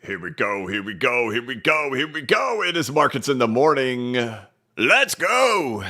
Here we go, here we go, here we go, here we go. It is Markets in the Morning. Let's go.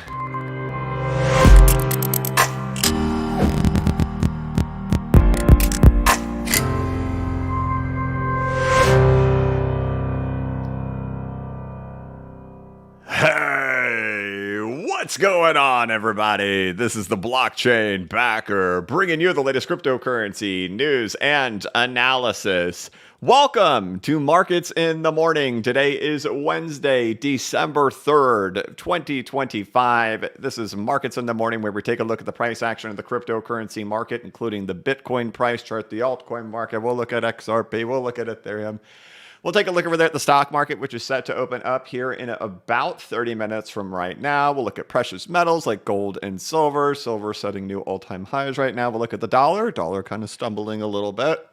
Hey, what's going on, everybody? This is the Blockchain Backer, bringing you the latest cryptocurrency news and analysis. Welcome to Markets in the Morning. Today is Wednesday, December 3rd, 2025. This is Markets in the Morning, where we take a look at the price action of the cryptocurrency market, including the Bitcoin price chart, the altcoin market. We'll look at XRP. We'll look at Ethereum. We'll take a look over there at the stock market, which is set to open up here in about 30 minutes from right now. We'll look at precious metals like gold and silver. Silver setting new all-time highs right now. We'll look at the dollar. Dollar kind of stumbling a little bit.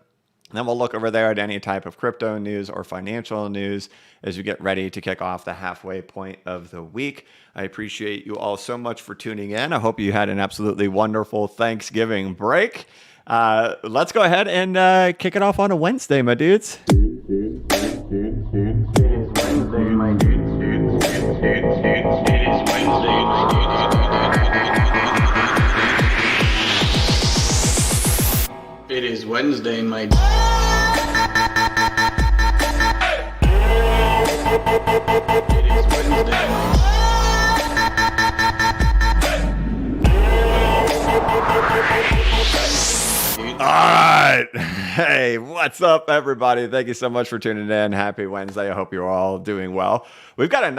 Then we'll look over there at any type of crypto news or financial news as we get ready to kick off the halfway point of the week. I appreciate you all so much for tuning in. I hope you had an absolutely wonderful Thanksgiving break. Let's go ahead and kick it off on a Wednesday, my dudes. It is Wednesday, my dude. It is Wednesday, my dude. All right. Hey, what's up, everybody? Thank you so much for tuning in. Happy Wednesday. I hope you're all doing well. We've got a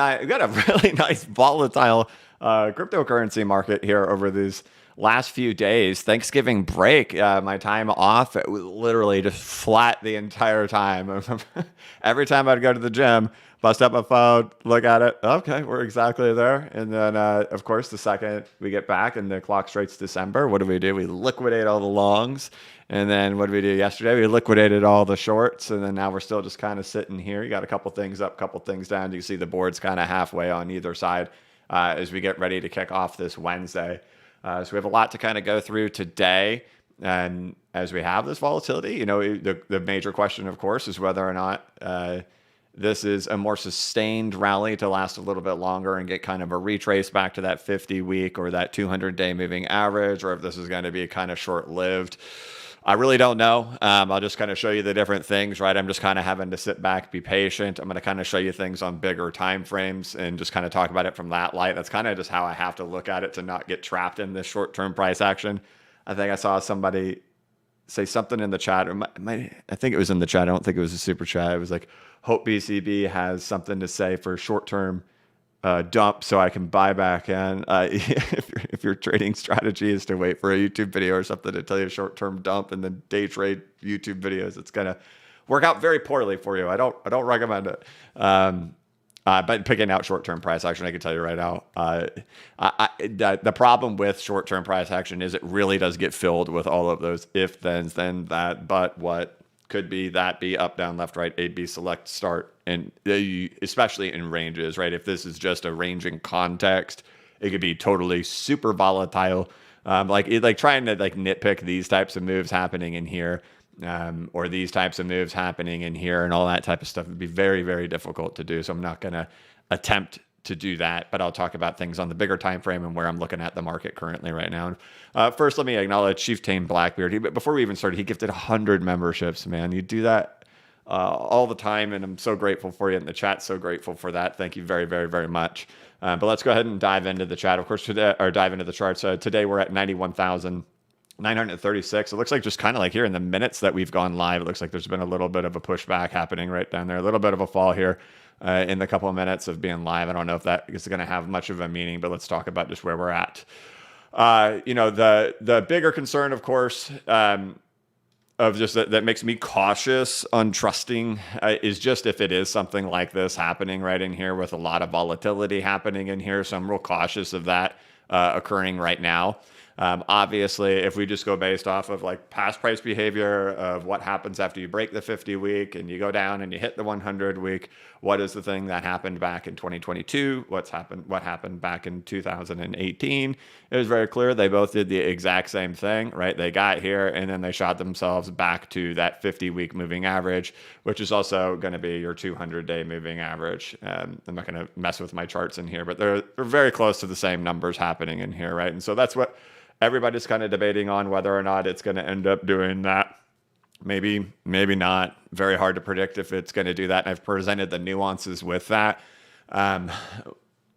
really nice volatile cryptocurrency market here over these last few days. Thanksgiving break, my time off, it was literally just flat the entire time. Every time I'd go to the gym, bust up my phone, look at it. Okay, we're exactly there. And then, of course, the second we get back and the clock strikes December, what do? We liquidate all the longs. And then what did we do yesterday? We liquidated all the shorts. And then now we're still just kind of sitting here. You got a couple things up, couple things down. You see the board's kind of halfway on either side as we get ready to kick off this Wednesday. So we have a lot to kind of go through today. And as we have this volatility, the major question, of course, is whether or not this is a more sustained rally to last a little bit longer and get kind of a retrace back to that 50-week or that 200-day moving average, or if this is going to be kind of short-lived. I really don't know. I'll just kind of show you the different things, right? I'm just kind of having to sit back, be patient. I'm going to kind of show you things on bigger time frames and just kind of talk about it from that light. That's kind of just how I have to look at it to not get trapped in this short-term price action. I think I saw somebody say something in the chat. I think it was in the chat. I don't think it was a super chat. It was like, hope BCB has something to say for short-term dump so I can buy back in. If your trading strategy is to wait for a YouTube video or something to tell you a short-term dump and then day trade YouTube videos, it's gonna work out very poorly for you. I don't recommend it. But picking out short-term price action, I can tell you right now, the problem with short-term price action is it really does get filled with all of those if, thens, then, that, but, what, could be, that, be, up, down, left, right, A, B, select, start, and especially in ranges, right? If this is just a ranging context, it could be totally super volatile. Like trying to nitpick these types of moves happening in here, or these types of moves happening in here, and all that type of stuff would be very, very difficult to do. So I'm not going to attempt to do that, but I'll talk about things on the bigger time frame and where I'm looking at the market currently right now. First, let me acknowledge Chief Tame Blackbeard. But before we even started, he gifted 100 memberships, man. You do that all the time, and I'm so grateful for you, and the chat's so grateful for that. Thank you very, very, very much. But let's go ahead and dive into the chat, of course, or dive into the charts. Today we're at 91,936. It looks like just kind of like here in the minutes that we've gone live, it looks like there's been a little bit of a pushback happening right down there, a little bit of a fall here in the couple of minutes of being live. I don't know if that is going to have much of a meaning, but let's talk about just where we're at. The bigger concern, of course, of just that makes me cautious on trusting is just if it is something like this happening right in here with a lot of volatility happening in here. So I'm real cautious of that occurring right now. Obviously, if we just go based off of like past price behavior of what happens after you break the 50 week and you go down and you hit the 100 week, what is the thing that happened back in 2022? What happened back in 2018? It was very clear they both did the exact same thing, right? They got here and then they shot themselves back to that 50-week moving average, which is also going to be your 200-day moving average. I'm not going to mess with my charts in here, but they're very close to the same numbers happening in here, right? And so that's what everybody's kind of debating on, whether or not it's going to end up doing that. Maybe not. Very hard to predict if it's going to do that. And I've presented the nuances with that. When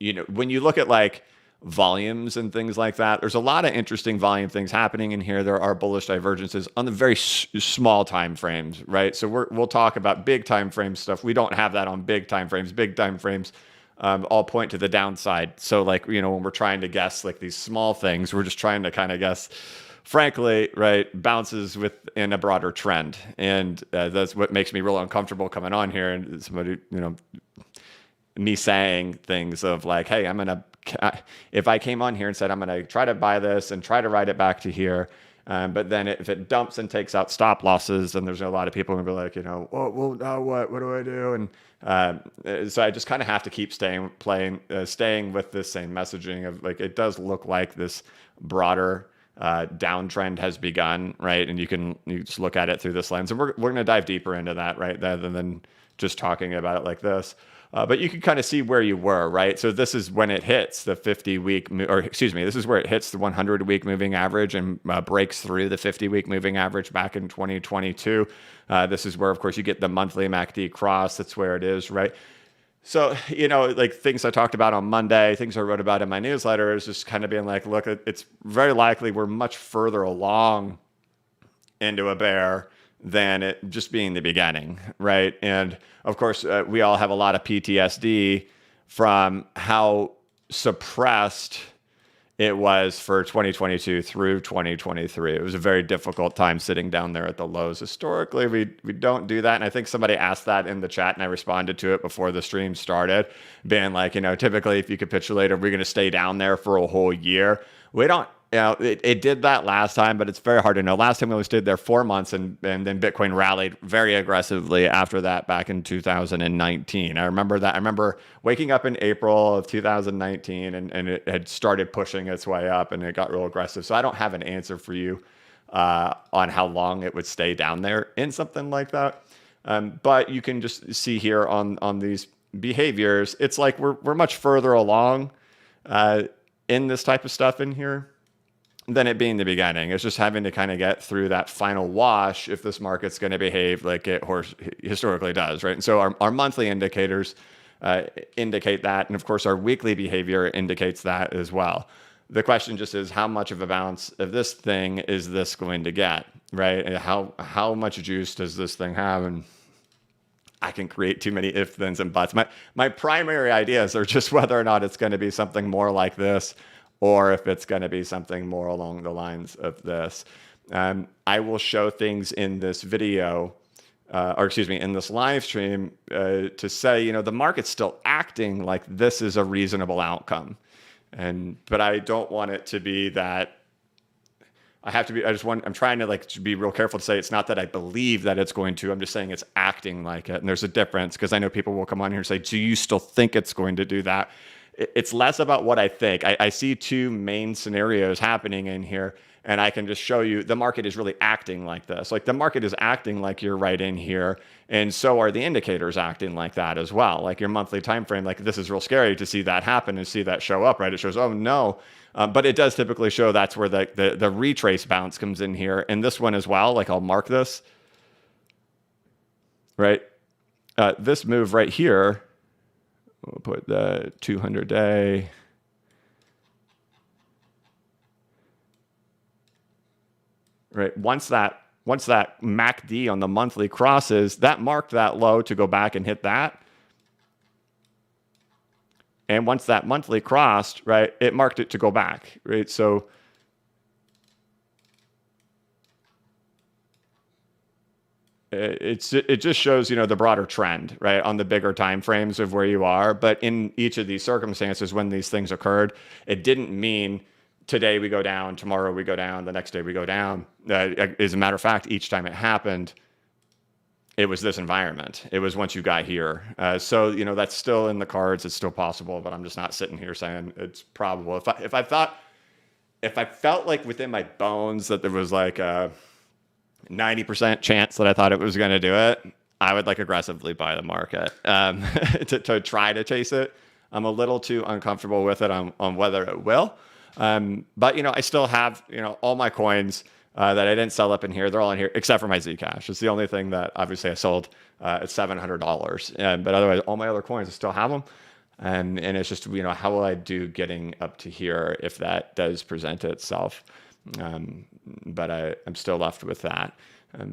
you look at like volumes and things like that, there's a lot of interesting volume things happening in here. There are bullish divergences on the very small time frames, right? So we'll talk about big time frame stuff. We don't have that on big time frames. Big time frames all point to the downside. So like, when we're trying to guess like these small things, we're just trying to kind of guess, frankly, right, bounces within a broader trend. And that's what makes me real uncomfortable coming on here. And somebody, me saying things of like, hey, if I came on here and said, I'm going to try to buy this and try to ride it back to here, but then if it dumps and takes out stop losses, then there's a lot of people who will be like, well, now what do I do? And so I just kind of have to keep staying with this same messaging of like, it does look like this broader downtrend has begun, right? And you just look at it through this lens, and we're going to dive deeper into that, right? Rather than just talking about it like this. But you can kind of see where you were, right? So this is when it hits the 50-week, this is where it hits the 100-week moving average and breaks through the 50-week moving average back in 2022. This is where, of course, you get the monthly MACD cross. That's where it is, right? So, like things I talked about on Monday, things I wrote about in my newsletter is just kind of being like, look, it's very likely we're much further along into a bear than it just being the beginning, right? And of course, we all have a lot of PTSD from how suppressed it was for 2022 through 2023. It was a very difficult time sitting down there at the lows. Historically, we don't do that. And I think somebody asked that in the chat and I responded to it before the stream started, being like, typically if you capitulate, are we going to stay down there for a whole year? We don't. It did that last time, but it's very hard to know. Last time we only stayed there 4 months, and then Bitcoin rallied very aggressively after that back in 2019. I remember that. I remember waking up in April of 2019, and it had started pushing its way up, and it got real aggressive. So I don't have an answer for you on how long it would stay down there in something like that. But you can just see here on these behaviors, it's like we're much further along in this type of stuff in here than it being the beginning. It's just having to kind of get through that final wash if this market's going to behave like it historically does, right? And so our monthly indicators indicate that, and of course our weekly behavior indicates that as well. The question just is, how much of a bounce of this thing is this going to get, right? And how much juice does this thing have? And I can create too many if, thens, and buts. My primary ideas are just whether or not it's going to be something more like this, or if it's going to be something more along the lines of this. I will show things in this video, in this live stream to say, the market's still acting like this is a reasonable outcome. But I don't want it to be that I'm trying to be real careful to say it's not that I believe that it's going to, I'm just saying it's acting like it. And there's a difference, because I know people will come on here and say, do you still think it's going to do that? It's less about what I think. I see two main scenarios happening in here, and I can just show you the market is really acting like this. Like the market is acting like you're right in here, and so are the indicators acting like that as well. Like your monthly time frame, like this is real scary to see that happen and see that show up, right? It shows, oh no. But it does typically show that's where the retrace bounce comes in here. And this one as well, like I'll mark this, right? This move right here, we'll put the 200-day. Right. Once that MACD on the monthly crosses, that marked that low to go back and hit that. And once that monthly crossed, right, it marked it to go back, right? So it just shows, the broader trend, right, on the bigger time frames of where you are. But in each of these circumstances, when these things occurred, it didn't mean today we go down, tomorrow we go down, the next day we go down. As a matter of fact, each time it happened, it was this environment. It was once you got here. So, that's still in the cards. It's still possible, but I'm just not sitting here saying it's probable. If I felt like within my bones that there was like a 90% chance that I thought it was going to do it, I would like aggressively buy the market to try to chase it. I'm a little too uncomfortable with it on whether it will. But, I still have, all my coins that I didn't sell up in here. They're all in here except for my Zcash. It's the only thing that obviously I sold at $700. But otherwise, all my other coins, I still have them. And it's just, how will I do getting up to here if that does present itself? But I'm still left with that.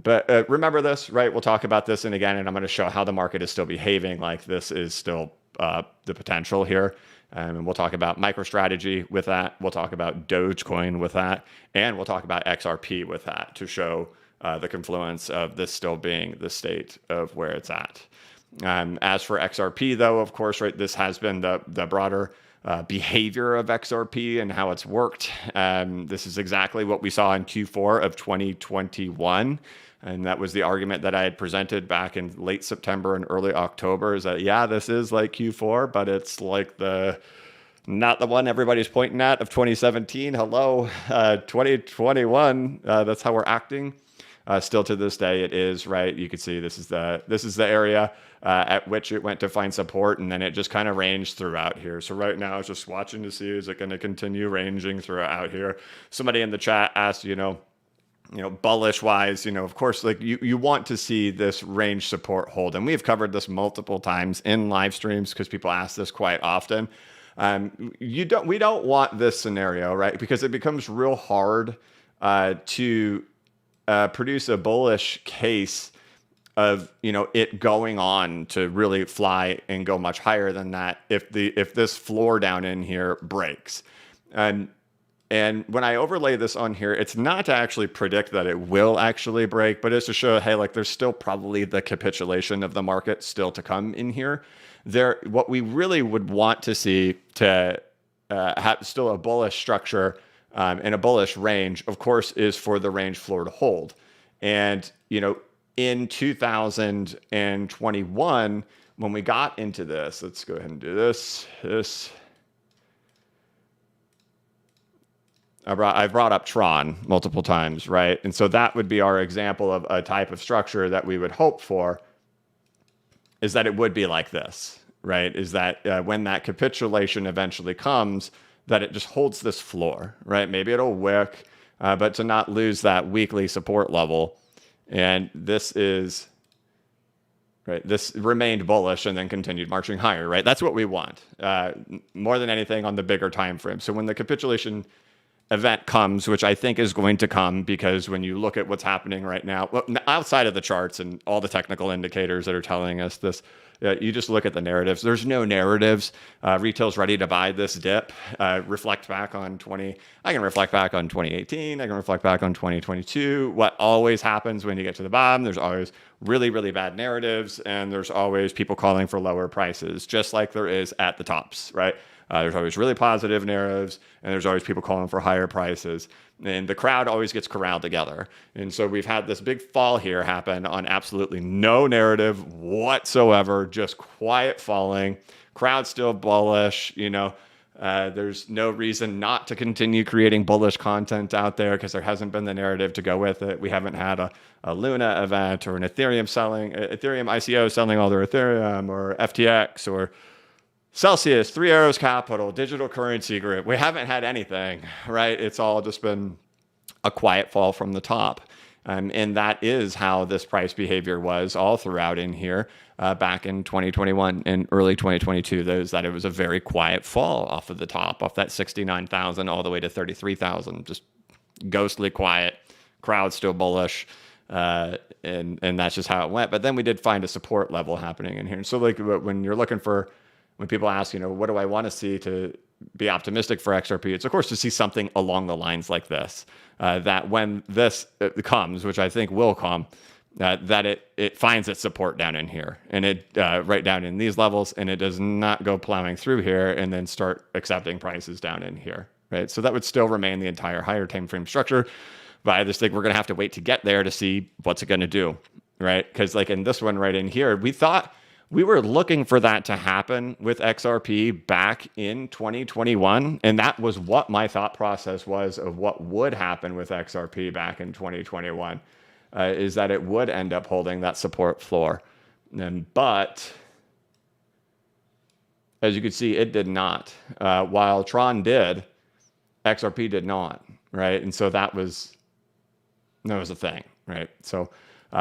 But remember this, right? We'll talk about this and I'm going to show how the market is still behaving like this is still the potential here. And we'll talk about MicroStrategy with that. We'll talk about Dogecoin with that. And we'll talk about XRP with that to show the confluence of this still being the state of where it's at. As for XRP, though, of course, right, this has been the broader behavior of XRP and how it's worked. This is exactly what we saw in Q4 of 2021. And that was the argument that I had presented back in late September and early October, is that, yeah, this is like Q4, but it's like not the one everybody's pointing at of 2017. Hello, 2021. That's how we're acting. Still to this day, it is, right? You can see this is the area at which it went to find support, and then it just kind of ranged throughout here. So right now, I was just watching to see, is it going to continue ranging throughout here? Somebody in the chat asked, bullish wise, of course, like you want to see this range support hold. And we've covered this multiple times in live streams because people ask this quite often. We don't want this scenario, right? Because it becomes real hard to produce a bullish case of, it going on to really fly and go much higher than that if this floor down in here breaks. And when I overlay this on here, it's not to actually predict that it will actually break, but it's to show, hey, like there's still probably the capitulation of the market still to come in here. What we really would want to see to have still a bullish structure and a bullish range, of course, is for the range floor to hold. And, in 2021, when we got into this, let's go ahead and do this. I've brought up Tron multiple times, right? And so that would be our example of a type of structure that we would hope for, is that it would be like this, right? Is that when that capitulation eventually comes, that it just holds this floor, right? Maybe it'll wick, but to not lose that weekly support level. And this is, right, this remained bullish and then continued marching higher, right? That's what we want, more than anything on the bigger time frame. So when the capitulation event comes, which I think is going to come, because when you look at what's happening right now, well, outside of the charts and all the technical indicators that are telling us this, you just look at the narratives. There's no narratives. Retail's ready to buy this dip. Reflect back on I can reflect back on 2018. I can reflect back on 2022. What always happens when you get to the bottom, there's always really, really bad narratives, and there's always people calling for lower prices, just like there is at the tops, right? There's always really positive narratives, and there's always people calling for higher prices. And the crowd always gets corralled together. And so we've had this big fall here happen on absolutely no narrative whatsoever, just quiet falling. Crowd still bullish, there's no reason not to continue creating bullish content out there because there hasn't been the narrative to go with it. We haven't had a Luna event or an Ethereum ICO selling all their Ethereum, or FTX, or Celsius, Three Arrows Capital, Digital Currency Group. We haven't had anything, right? It's all just been a quiet fall from the top. And that is how this price behavior was all throughout in here back in 2021 and early 2022. That it was a very quiet fall off of the top, off that 69,000 all the way to 33,000. Just ghostly quiet, crowd still bullish. And that's just how it went. But then we did find a support level happening in here. And so like when you're looking for, when people ask, what do I want to see to be optimistic for XRP? It's, of course, to see something along the lines like this, that when this comes, which I think will come, that it finds its support down in here, and it right down in these levels, and it does not go plowing through here and then start accepting prices down in here. right? So that would still remain the entire higher time frame structure. But I just think we're going to have to wait to get there to see what's it going to do, right? Because like in this one right in here, we thought we were looking for that to happen with XRP back in 2021. And that was what my thought process was of what would happen with XRP back in 2021, is that it would end up holding that support floor. But as you can see, it did not. While Tron did, XRP did not, right? And so that was a thing, right? So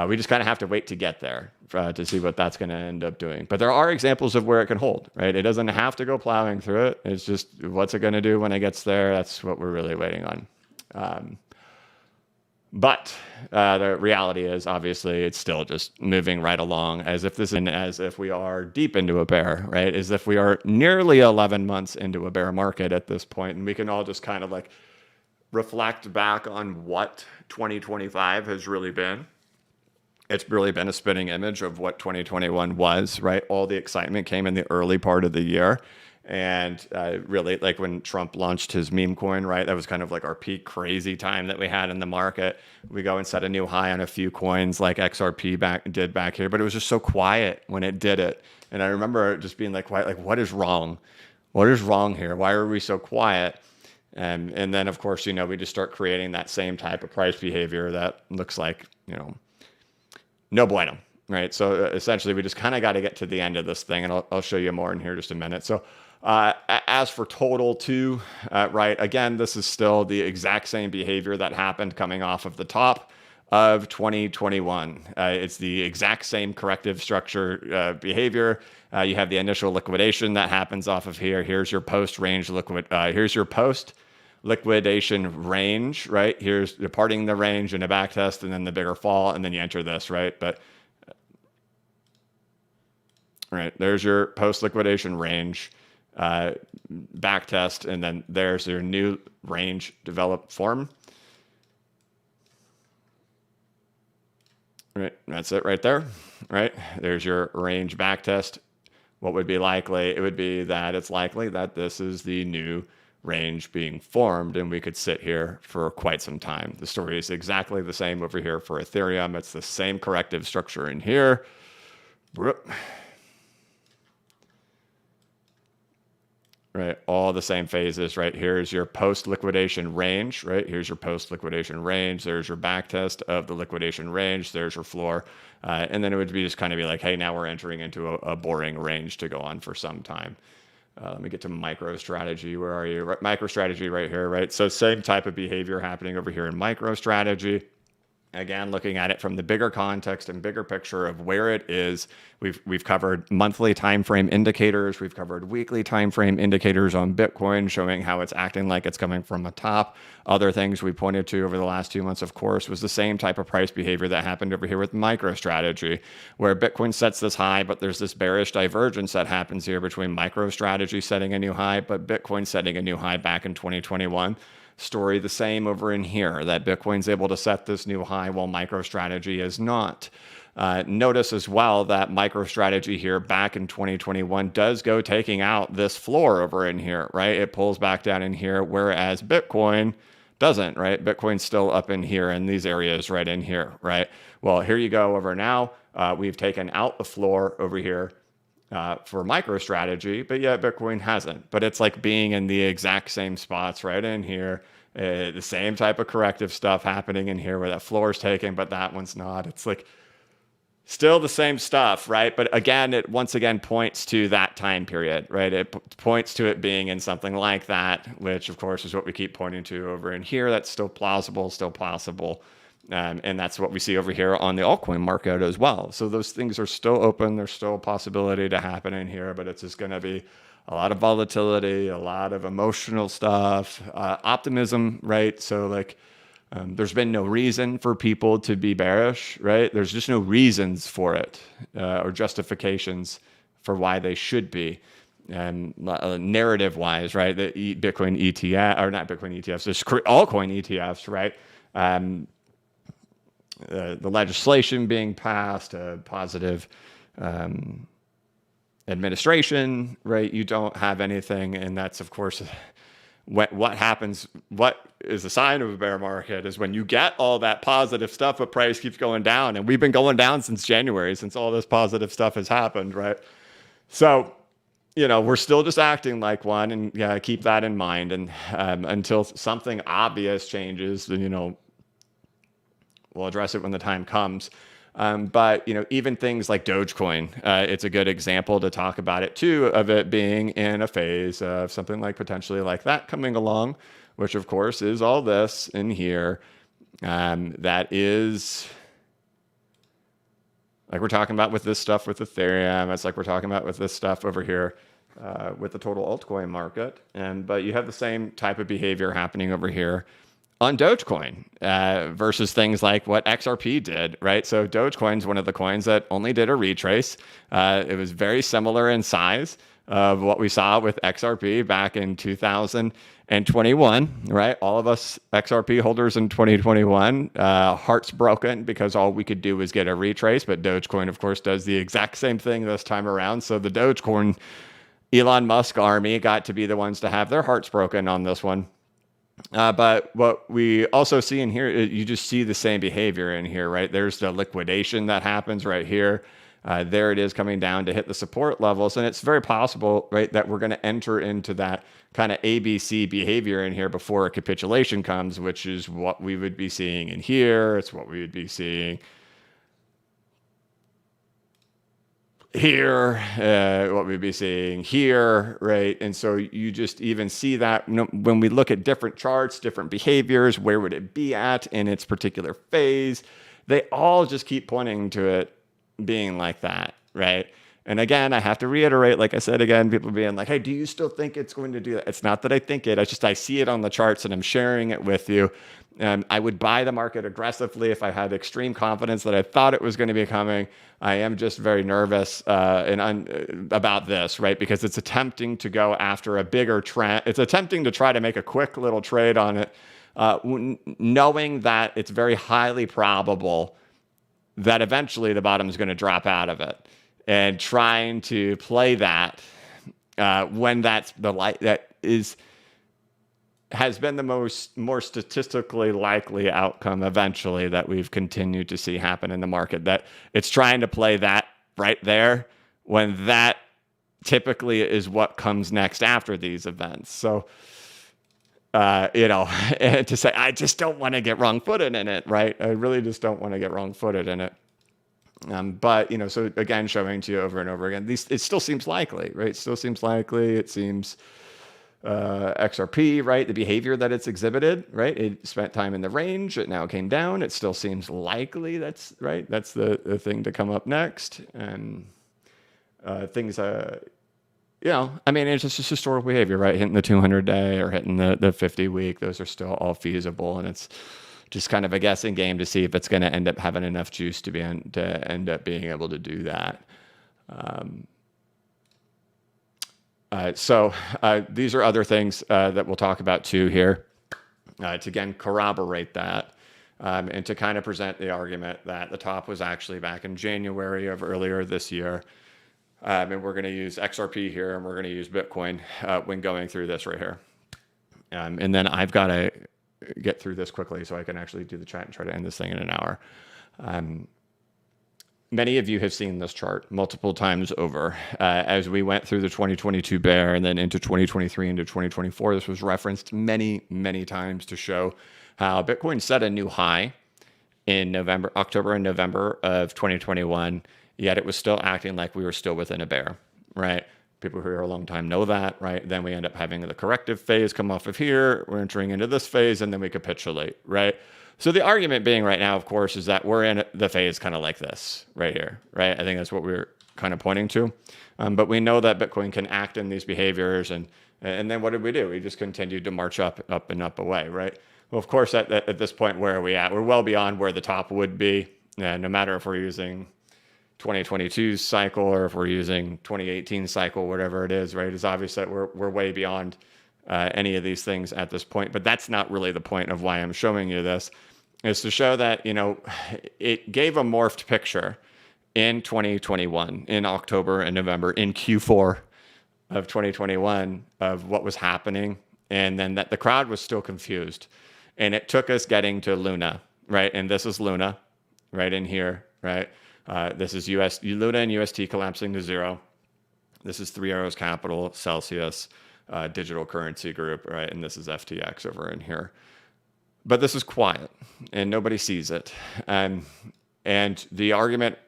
we just kind of have to wait to get there to see what that's going to end up doing. But there are examples of where it can hold, right? It doesn't have to go plowing through it. It's just what's it going to do when it gets there? That's what we're really waiting on. But the reality is, obviously, it's still just moving right along as if we are deep into a bear, right? As if we are nearly 11 months into a bear market at this point, and we can all just kind of like reflect back on what 2025 has really been. It's really been a spinning image of what 2021 was, right? All the excitement came in the early part of the year. And really, like when Trump launched his meme coin, right? That was kind of like our peak crazy time that we had in the market. We go and set a new high on a few coins like XRP did back here, but it was just so quiet when it did it. And I remember just being like, quiet, like, what is wrong? What is wrong here? Why are we so quiet? And then, of course, we just start creating that same type of price behavior that looks like, no bueno, right? So essentially, we just kind of got to get to the end of this thing, and I'll show you more in here in just a minute. So as for total too, right, again, this is still the exact same behavior that happened coming off of the top of 2021. It's the exact same corrective structure behavior. You have the initial liquidation that happens off of here. Here's your post range here's your post liquidation range, right? Here's departing the range in a back test and then the bigger fall, and then you enter this, right? But right, there's your post liquidation range, back test, and then there's your new range developed form. Right, that's it right there, right? There's your range back test. What would be likely? It would be that it's likely that this is the new range being formed, and we could sit here for quite some time. The story is exactly the same over here for Ethereum. It's the same corrective structure in here. Right, all the same phases, right? Here's your post-liquidation range, right? Here's your post-liquidation range. There's your back test of the liquidation range. There's your floor. And then it would be just kind of be like, hey, now we're entering into a boring range to go on for some time. Let me get to MicroStrategy. Where are you? MicroStrategy right here, right? So same type of behavior happening over here in MicroStrategy. Again, looking at it from the bigger context and bigger picture of where it is, we've covered monthly time frame indicators. We've covered weekly time frame indicators on Bitcoin, showing how it's acting like it's coming from the top. Other things we pointed to over the last 2 months, of course, was the same type of price behavior that happened over here with MicroStrategy, where Bitcoin sets this high, but there's this bearish divergence that happens here between MicroStrategy setting a new high, but Bitcoin setting a new high back in 2021. Story the same over in here, that Bitcoin's able to set this new high while MicroStrategy is not. Notice as well that MicroStrategy here back in 2021 does go taking out this floor over in here, right? It pulls back down in here, whereas Bitcoin doesn't, right? Bitcoin's still up in here in these areas right in here, right? Well, here you go over now. We've taken out the floor over here for MicroStrategy, but yet Bitcoin hasn't. But it's like being in the exact same spots right in here. The same type of corrective stuff happening in here where that floor is taken, but that one's not. It's like still the same stuff, right? But again, it once again points to that time period, right? It points to it being in something like that, which of course is what we keep pointing to over in here. That's still plausible, still possible. And that's what we see over here on the altcoin market as well. So those things are still open. There's still a possibility to happen in here, but it's just going to be a lot of volatility, a lot of emotional stuff, optimism, right? So like there's been no reason for people to be bearish, right? There's just no reasons for it or justifications for why they should be. And narrative wise, right? The Bitcoin ETF, or not Bitcoin ETFs, just altcoin ETFs, right? The legislation being passed, a positive administration, right? You don't have anything, and that's of course what happens, what is a sign of a bear market is when you get all that positive stuff, but price keeps going down. And we've been going down since January, since all this positive stuff has happened, right? So, we're still just acting like one, and yeah, keep that in mind. And until something obvious changes, then, we'll address it when the time comes. But even things like Dogecoin, it's a good example to talk about it too, of it being in a phase of something like potentially like that coming along, which of course is all this in here. That is like we're talking about with this stuff with Ethereum. It's like we're talking about with this stuff over here with the total altcoin market. But you have the same type of behavior happening over here on Dogecoin versus things like what XRP did, right? So Dogecoin is one of the coins that only did a retrace. It was very similar in size of what we saw with XRP back in 2021, right? All of us XRP holders in 2021, hearts broken because all we could do was get a retrace. But Dogecoin, of course, does the exact same thing this time around. So the Dogecoin Elon Musk army got to be the ones to have their hearts broken on this one. But what we also see in here, you just see the same behavior in here, right? There's the liquidation that happens right here. There it is coming down to hit the support levels. And it's very possible, right, that we're going to enter into that kind of ABC behavior in here before a capitulation comes, which is what we would be seeing in here. It's what we would be seeing here, what we'd be seeing here, right? And so you just even see that when we look at different charts, different behaviors, where would it be at in its particular phase? They all just keep pointing to it being like that, right? And again, I have to reiterate, like I said, again, people being like, hey, do you still think it's going to do that? It's not that I think it. I see it on the charts and I'm sharing it with you. I would buy the market aggressively if I had extreme confidence that I thought it was going to be coming. I am just very nervous about this, right? Because it's attempting to go after a bigger trend. It's attempting to try to make a quick little trade on it, knowing that it's very highly probable that eventually the bottom is going to drop out of it, and trying to play that when that's the light that has been the more statistically likely outcome eventually that we've continued to see happen in the market, that it's trying to play that right there when that typically is what comes next after these events. So, to say, I just don't want to get wrong-footed in it, right? I really just don't want to get wrong-footed in it. But, so again, showing to you over and over again, it still seems likely, right? It still seems likely. It seems XRP, right? The behavior that it's exhibited, right? It spent time in the range. It now came down. It still seems likely. That's right. That's the thing to come up next. And things, it's just historical behavior, right? Hitting the 200-day or hitting the 50-week. Those are still all feasible. And it's just kind of a guessing game to see if it's going to end up having enough juice to end up being able to do that. So these are other things that we'll talk about too here to again corroborate that and to kind of present the argument that the top was actually back in January of earlier this year. And we're going to use XRP here, and we're going to use Bitcoin when going through this right here. And then I've got to get through this quickly so I can actually do the chat and try to end this thing in an hour. Many of you have seen this chart multiple times over. As we went through the 2022 bear and then into 2023 into 2024, this was referenced many, many times to show how Bitcoin set a new high in October and November of 2021, yet it was still acting like we were still within a bear, right? People who are here a long time know that, right? Then we end up having the corrective phase come off of here. We're entering into this phase, and then we capitulate, right? So the argument being right now, of course, is that we're in the phase kind of like this right here, right? I think that's what we're kind of pointing to. But we know that Bitcoin can act in these behaviors. And then what did we do? We just continued to march up and up away, right? Well, of course, at this point, where are we at? We're well beyond where the top would be, no matter if we're using 2022 cycle or if we're using 2018 cycle, whatever it is, right? It's obvious that we're way beyond any of these things at this point, but that's not really the point of why I'm showing you this. Is to show that, it gave a morphed picture in 2021, in October and November, in Q4 of 2021, of what was happening And then that the crowd was still confused. And it took us getting to Luna, right? And this is Luna right in here, right? This is Luna and UST collapsing to zero. This is Three Arrows Capital, Celsius, digital currency group, right? And this is FTX over in here. But this is quiet and nobody sees it. And the argument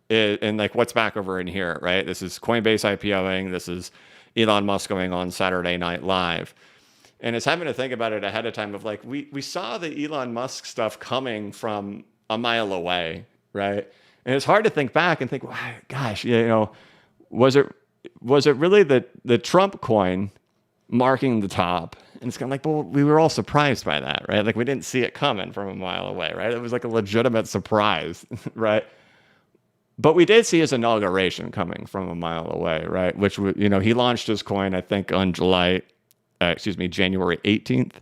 is, and like what's back over in here, right? This is Coinbase IPOing. This is Elon Musk going on Saturday Night Live. And it's having to think about it ahead of time of like, we saw the Elon Musk stuff coming from a mile away, right? And it's hard to think back and think, well, gosh, was it really the Trump coin marking the top? And it's kind of like, well, we were all surprised by that, right? Like we didn't see it coming from a mile away, right? It was like a legitimate surprise, right? But we did see his inauguration coming from a mile away, right? Which, he launched his coin, I think, on January 18th.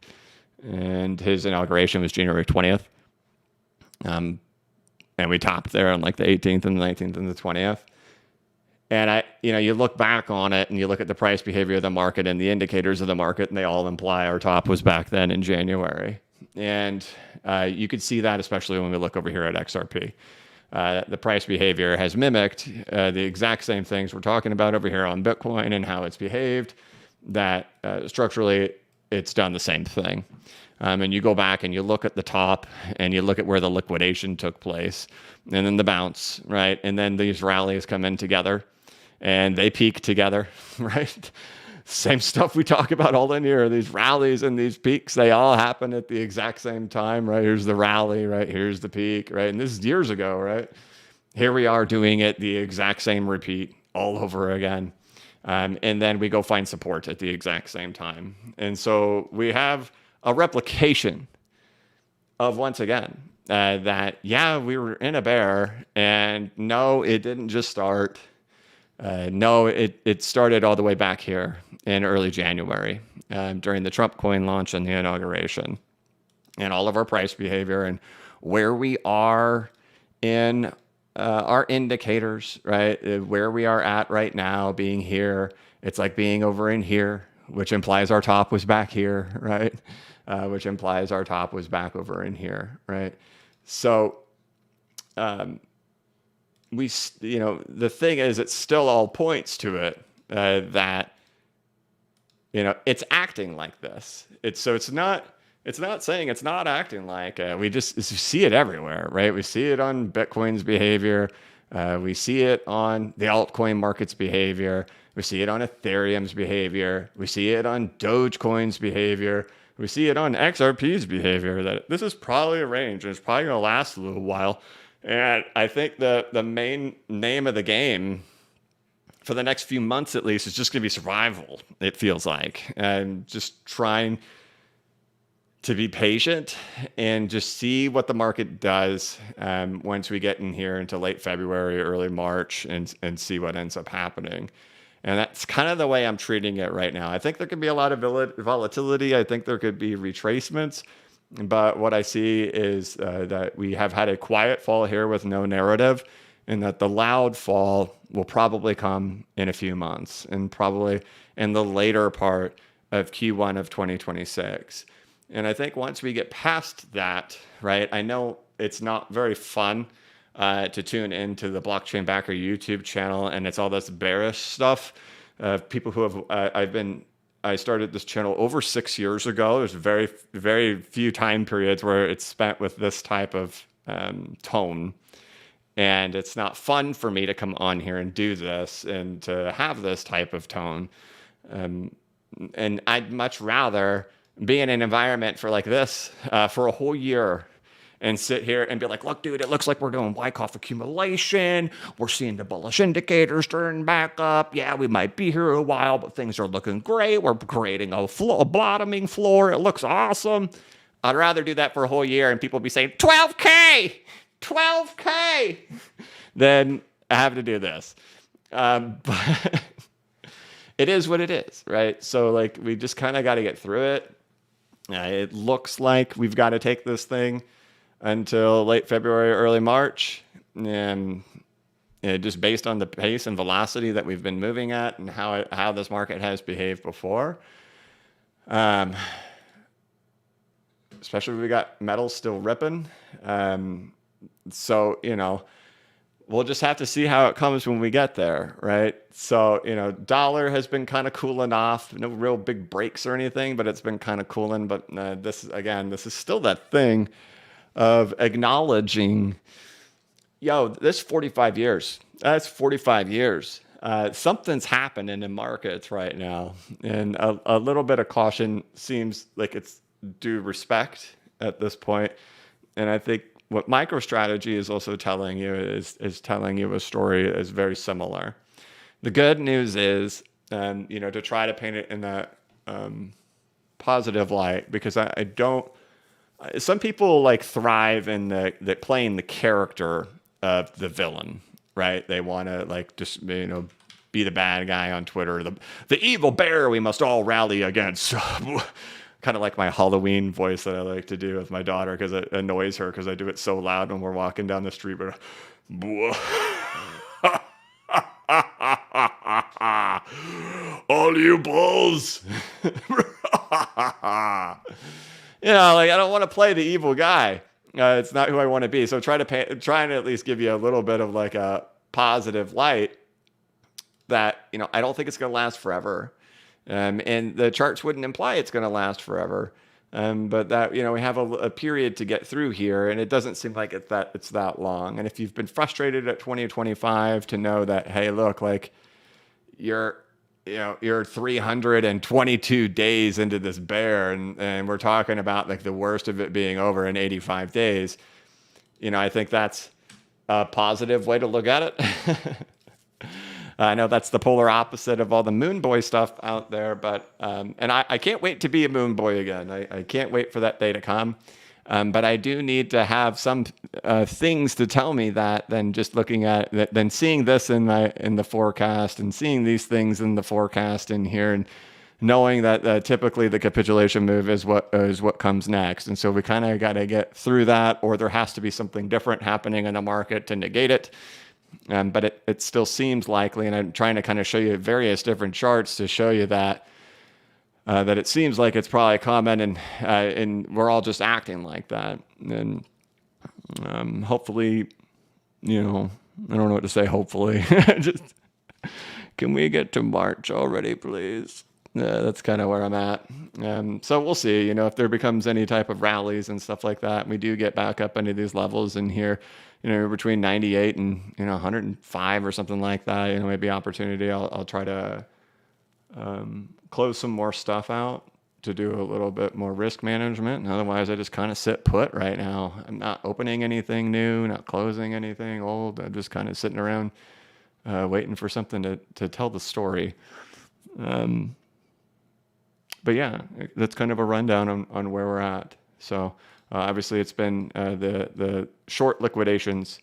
And his inauguration was January 20th. And we topped there on like the 18th and the 19th and the 20th. And you look back on it and you look at the price behavior of the market and the indicators of the market, and they all imply our top was back then in January. And you could see that especially when we look over here at XRP. The price behavior has mimicked the exact same things we're talking about over here on Bitcoin and how it's behaved, that structurally it's done the same thing. And you go back and you look at the top and you look at where the liquidation took place and then the bounce, right? And then these rallies come in together and they peak together, right? Same stuff we talk about all in here. These rallies and these peaks, they all happen at the exact same time, right? Here's the rally, right? Here's the peak, right? And this is years ago, right? Here we are doing it the exact same repeat all over again. And then we go find support at the exact same time. And so we have a replication of, once again, that, we were in a bear, and no, it didn't just start. No, it started all the way back here in early January during the Trump coin launch and the inauguration. And all of our price behavior and where we are in our indicators, right? Where we are at right now, being here, it's like being over in here, which implies our top was back here, right? Which implies our top was back over in here, right? So, the thing is, it still all points to it that, it's acting like this. It's not saying it's not acting like we just see it everywhere, right? We see it on Bitcoin's behavior. We see it on the altcoin market's behavior. We see it on Ethereum's behavior. We see it on Dogecoin's behavior. We see it on XRP's behavior, that this is probably a range and it's probably going to last a little while. And I think the main name of the game for the next few months, at least, is just going to be survival, it feels like. And just trying to be patient and just see what the market does once we get in here into late February, early March, and see what ends up happening. And that's kind of the way I'm treating it right now. I think there could be a lot of volatility. I think there could be retracements. But what I see is that we have had a quiet fall here with no narrative, and that the loud fall will probably come in a few months, and probably in the later part of Q1 of 2026. And I think once we get past that, right, I know it's not very fun to tune into the Blockchain Backer YouTube channel, and it's all this bearish stuff. People who have, I started this channel over 6 years ago. There's very, very few time periods where it's spent with this type of tone. And it's not fun for me to come on here and do this and to have this type of tone. And I'd much rather be in an environment for like this for a whole year and sit here and be like, look, dude, it looks like we're doing Wyckoff accumulation. We're seeing the bullish indicators turn back up. Yeah, we might be here a while, but things are looking great. We're creating a bottoming floor. It looks awesome. I'd rather do that for a whole year and people be saying, 12K, 12K, than I have to do this. But it is what it is, right? So like, we just kind of got to get through it. It looks like we've got to take this thing until late February, early March. And just based on the pace and velocity that we've been moving at and how this market has behaved before, Especially if we got metal still ripping. So, we'll just have to see how it comes when we get there, right? So, dollar has been kind of cooling off. No real big breaks or anything, but it's been kind of cooling. But this is still that thing of acknowledging, this 45 years. That's 45 years. Something's happening in markets right now. And a little bit of caution seems like it's due respect at this point. And I think what MicroStrategy is also telling you is telling you a story is very similar. The good news is, to try to paint it in a positive light, because I don't. Some people like thrive in the playing the character of the villain, right? They want to like just be the bad guy on Twitter, the evil bear we must all rally against. Kind of like my Halloween voice that I like to do with my daughter because it annoys her because I do it so loud when we're walking down the street. But all you bulls. I don't want to play the evil guy. It's not who I want to be. So trying to at least give you a little bit of like a positive light that, I don't think it's going to last forever. And the charts wouldn't imply it's going to last forever. But that, we have a period to get through here, and it doesn't seem like it's that long. And if you've been frustrated at 2025 to know that, hey, look, like you're 322 days into this bear, and we're talking about like the worst of it being over in 85 days, I think that's a positive way to look at it. I know that's the polar opposite of all the moon boy stuff out there, but and I can't wait to be a moon boy again. I can't wait for that day to come. But I do need to have some things to tell me that than just looking at that, than seeing this in the forecast and seeing these things in the forecast in here and knowing that typically the capitulation move is what comes next. And so we kind of got to get through that, or there has to be something different happening in the market to negate it. But it still seems likely, and I'm trying to kind of show you various different charts to show you that it seems like it's probably coming, and we're all just acting like that. And hopefully, I don't know what to say. Hopefully, just can we get to March already, please? That's kind of where I'm at. So we'll see, if there becomes any type of rallies and stuff like that. We do get back up into these levels in here, between 98 and, 105 or something like that, maybe opportunity. I'll try to close some more stuff out to do a little bit more risk management. And otherwise, I just kind of sit put right now. I'm not opening anything new, not closing anything old. I'm just kind of sitting around waiting for something to tell the story. But yeah, that's kind of a rundown on where we're at. So obviously it's been the short liquidations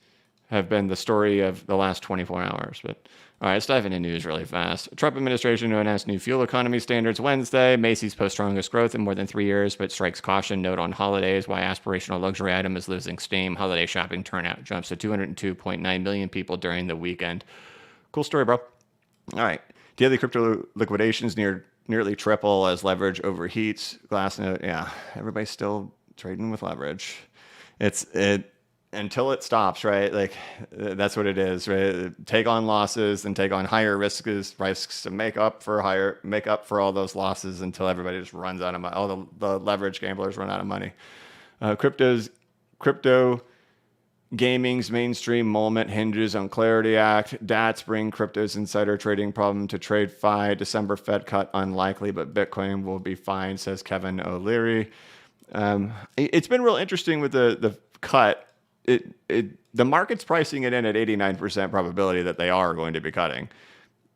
have been the story of the last 24 hours. But all right, let's dive into news really fast. Trump administration announced new fuel economy standards Wednesday. Macy's posts strongest growth in more than 3 years, but strikes caution note on holidays why aspirational luxury item is losing steam. Holiday shopping turnout jumps to 202.9 million people during the weekend. Cool story, bro. All right, daily crypto liquidations nearly triple as leverage overheats. Glassnode, yeah, everybody's still trading with leverage. It until it stops, right? Like that's what it is, right? Take on losses and take on higher risks to make up for all those losses until everybody just runs out of money. All the leverage gamblers run out of money. Crypto gaming's mainstream moment hinges on Clarity Act. DATs bring crypto's insider trading problem to TradeFi. December Fed cut unlikely, but Bitcoin will be fine, says Kevin O'Leary. It's been real interesting with the cut. The market's pricing it in at 89% probability that they are going to be cutting.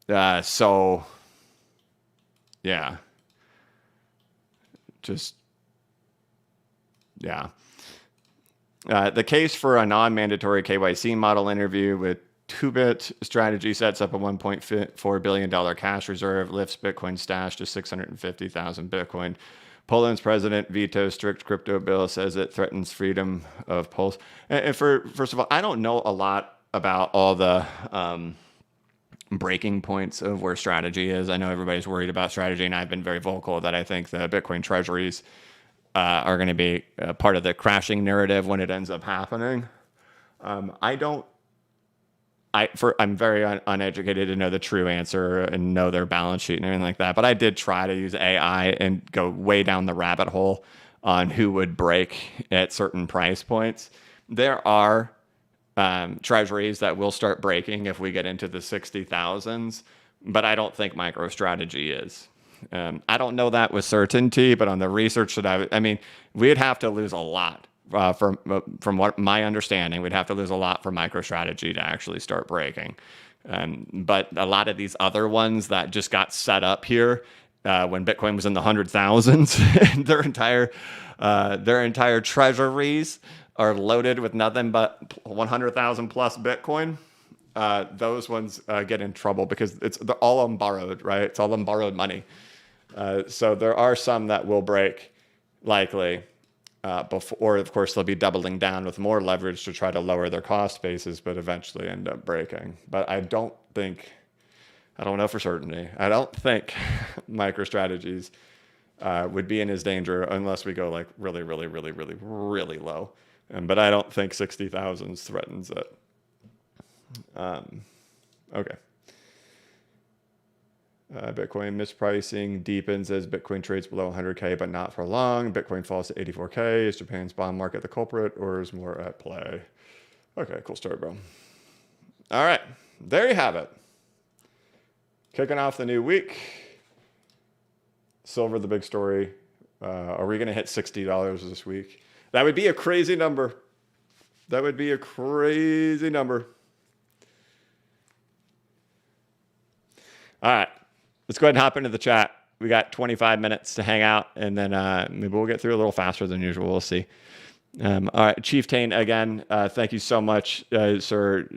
So yeah, yeah. The case for a non-mandatory KYC model interview with 2-Bit strategy sets up a $1.4 billion cash reserve, lifts Bitcoin stash to 650,000 Bitcoin. Poland's president vetoes strict crypto bill, says it threatens freedom of Poles. And first of all, I don't know a lot about all the breaking points of where strategy is. I know everybody's worried about strategy, and I've been very vocal that I think the Bitcoin treasuries are going to be part of the crashing narrative when it ends up happening. I'm very uneducated to know the true answer and know their balance sheet and everything like that. But I did try to use AI and go way down the rabbit hole on who would break at certain price points. There are treasuries that will start breaking if we get into the 60,000s, but I don't think MicroStrategy is. I don't know that with certainty, but on the research that I mean, we'd have to lose a lot from what my understanding, we'd have to lose a lot for MicroStrategy to actually start breaking. But a lot of these other ones that just got set up here when Bitcoin was in the 100,000s, their entire treasuries are loaded with nothing but 100,000 plus Bitcoin. Those ones get in trouble because they're all on borrowed, right? It's all on borrowed money. So there are some that will break likely before, of course, they'll be doubling down with more leverage to try to lower their cost bases, but eventually end up breaking. But I don't know for certainty. I don't think MicroStrategies would be in as danger unless we go like really, really, really, really, really low. But I don't think 60,000 threatens it. Okay. Bitcoin mispricing deepens as Bitcoin trades below 100K, but not for long. Bitcoin falls to 84K. Is Japan's bond market the culprit, or is more at play? Okay, cool story, bro. All right, there you have it. Kicking off the new week. Silver, the big story. Are we going to hit $60 this week? That would be a crazy number. That would be a crazy number. All right. Let's go ahead and hop into the chat. We got 25 minutes to hang out, and then maybe we'll get through a little faster than usual. We'll see. All right. Chief Tain, again, thank you so much, sir.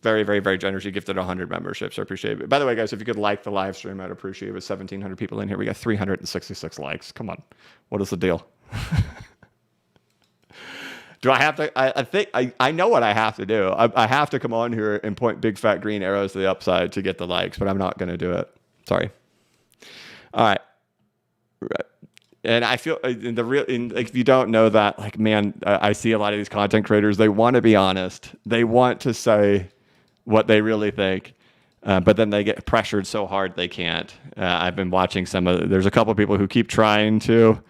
Very, very, very generous. You gifted 100 memberships. I appreciate it. By the way, guys, if you could like the live stream, I'd appreciate it. With 1,700 people in here, we got 366 likes. Come on. What is the deal? Do I have to? I think I know what I have to do. I have to come on here and point big fat green arrows to the upside to get the likes, but I'm not going to do it. Sorry. All right. And I feel if you don't know that, like, man, I see a lot of these content creators. They want to be honest. They want to say what they really think, but then they get pressured so hard they can't. I've been watching there's a couple of people who keep trying to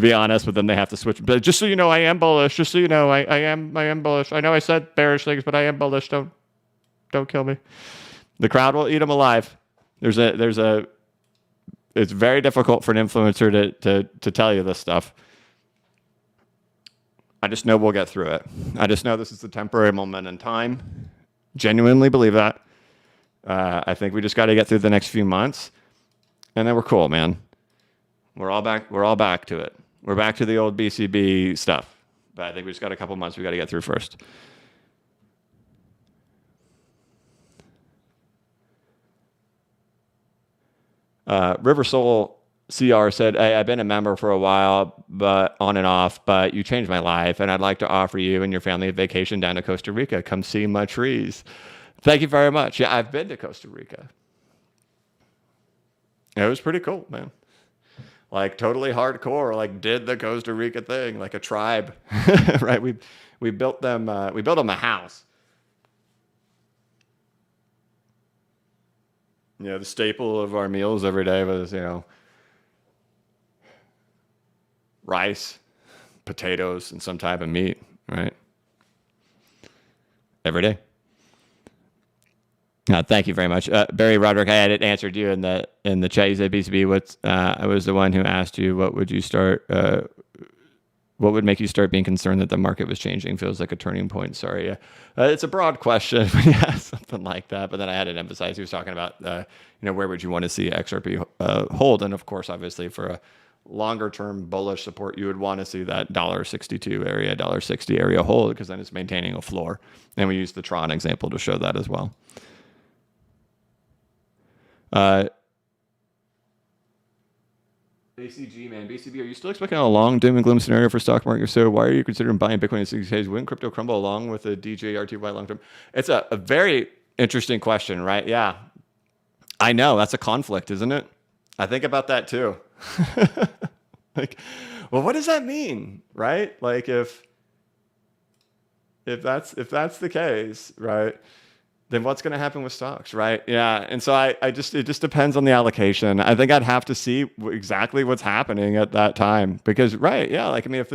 be honest, but then they have to switch. But just so you know, I am bullish. Just so you know, I am bullish. I know I said bearish things, but I am bullish. Don't kill me. The crowd will eat them alive. It's very difficult for an influencer to tell you this stuff. I just know we'll get through it. I just know this is a temporary moment in time. Genuinely believe that. I think we just got to get through the next few months, and then we're cool, man. We're all back to it. We're back to the old BCB stuff. But I think we just got a couple months we got to get through first. River Soul CR said, hey, I've been a member for a while, but on and off, but you changed my life, and I'd like to offer you and your family a vacation down to Costa Rica. Come see my trees. Thank you very much. Yeah, I've been to Costa Rica. It was pretty cool, man. Like totally hardcore, like did the Costa Rica thing, like a tribe, right? We built them a house. Yeah, the staple of our meals every day was, rice, potatoes, and some type of meat, right? Every day. Thank you very much, Barry Roderick. I had answered you in the chat. You said BCB. I was the one who asked you what would make you start being concerned that the market was changing? Feels like a turning point. Sorry, yeah. It's a broad question. Yeah, something like that. But then I had to emphasize. He was talking about where would you want to see XRP hold, and of course, obviously, for a longer term bullish support, you would want to see that $62 area, $60 area hold, because then it's maintaining a floor. And we used the Tron example to show that as well. ACG, man. BCB, are you still expecting a long doom and gloom scenario for stock market? If so, why are you considering buying Bitcoin at 60K? Wouldn't crypto crumble along with a DJ RTY long term? It's a very Interesting question, right? Yeah. I know that's a conflict, isn't it? I think about that too. Like, well, what does that mean, right? Like if that's the case, right? Then what's going to happen with stocks, right? Yeah. And so I just, it just depends on the allocation. I think I'd have to see exactly what's happening at that time because, right. Yeah. Like, I mean, if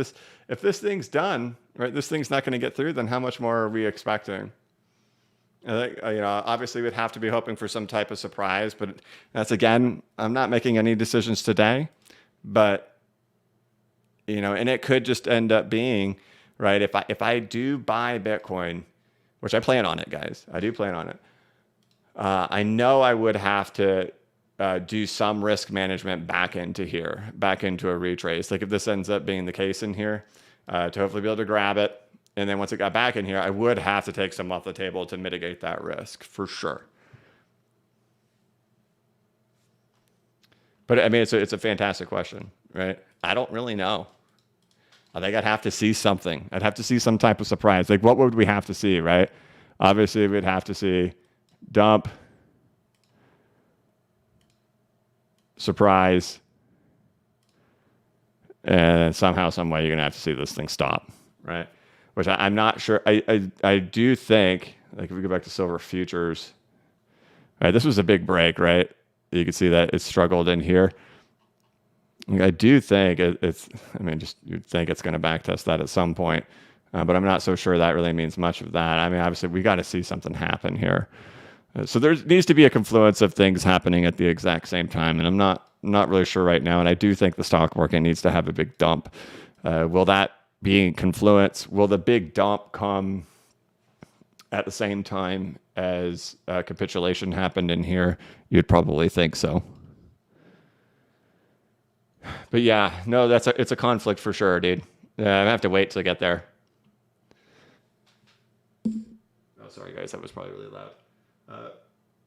this thing's done, right, this thing's not going to get through, then how much more are we expecting? I think, obviously we'd have to be hoping for some type of surprise, but that's, again, I'm not making any decisions today, but, and it could just end up being, right. If I do buy Bitcoin, which I plan on it, guys. I do plan on it. I know I would have to do some risk management back into a retrace. Like if this ends up being the case in here, to hopefully be able to grab it. And then once it got back in here, I would have to take some off the table to mitigate that risk for sure. But I mean, it's a fantastic question, right? I don't really know. I think I'd have to see something. I'd have to see some type of surprise. Like, what would we have to see, right? Obviously, we'd have to see dump, surprise, and somehow, some way, you're gonna have to see this thing stop, right? Which I'm not sure. I do think, like, if we go back to silver futures, right? This was a big break, right? You can see that it struggled in here. I do think you'd think it's going to backtest that at some point, but I'm not so sure that really means much of that. I mean, obviously, we got to see something happen here. So there needs to be a confluence of things happening at the exact same time, and I'm not really sure right now. And I do think the stock market needs to have a big dump. Will that be in confluence? Will the big dump come at the same time as capitulation happened in here? You'd probably think so. But yeah, no, it's a conflict for sure, dude. I have to wait till I get there. Oh, sorry guys, that was probably really loud.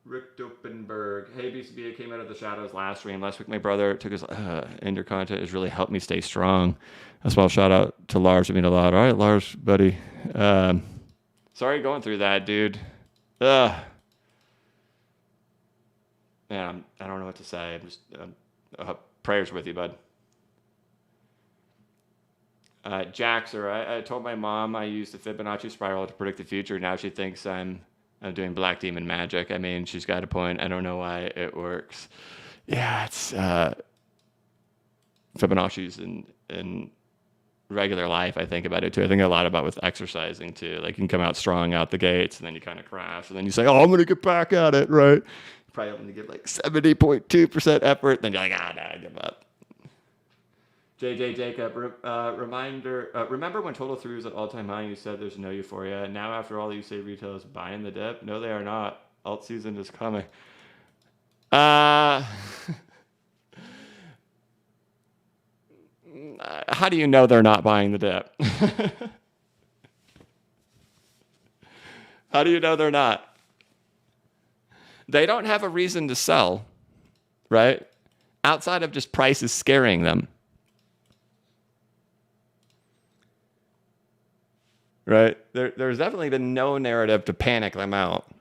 Rick Dopenberg. Hey, BCBA came out of the shadows last stream. Last week, my brother took his, and your content has really helped me stay strong. As well, shout out to Lars. I mean a lot. All right, Lars, buddy. Sorry going through that, dude. Man, I don't know what to say. I'm just prayers with you, bud. Jaxer, I told my mom I used the Fibonacci spiral to predict the future. Now she thinks I'm doing black demon magic. I mean, she's got a point. I don't know why it works. Yeah, it's Fibonacci's in regular life. I think about it too. I think a lot about with exercising too. Like you can come out strong out the gates, and then you kind of crash, and then you say, "Oh, I'm gonna get back at it," right? Probably only give like 70.2% effort. Then you're like, I give up. JJ Jacob, remember when total three was at all-time high and you said there's no euphoria? And now after all, you say retail is buying the dip? No, they are not. Alt season is coming. How do you know they're not buying the dip? How do you know they're not? They don't have a reason to sell, right? Outside of just prices scaring them. Right? There's definitely been no narrative to panic them out.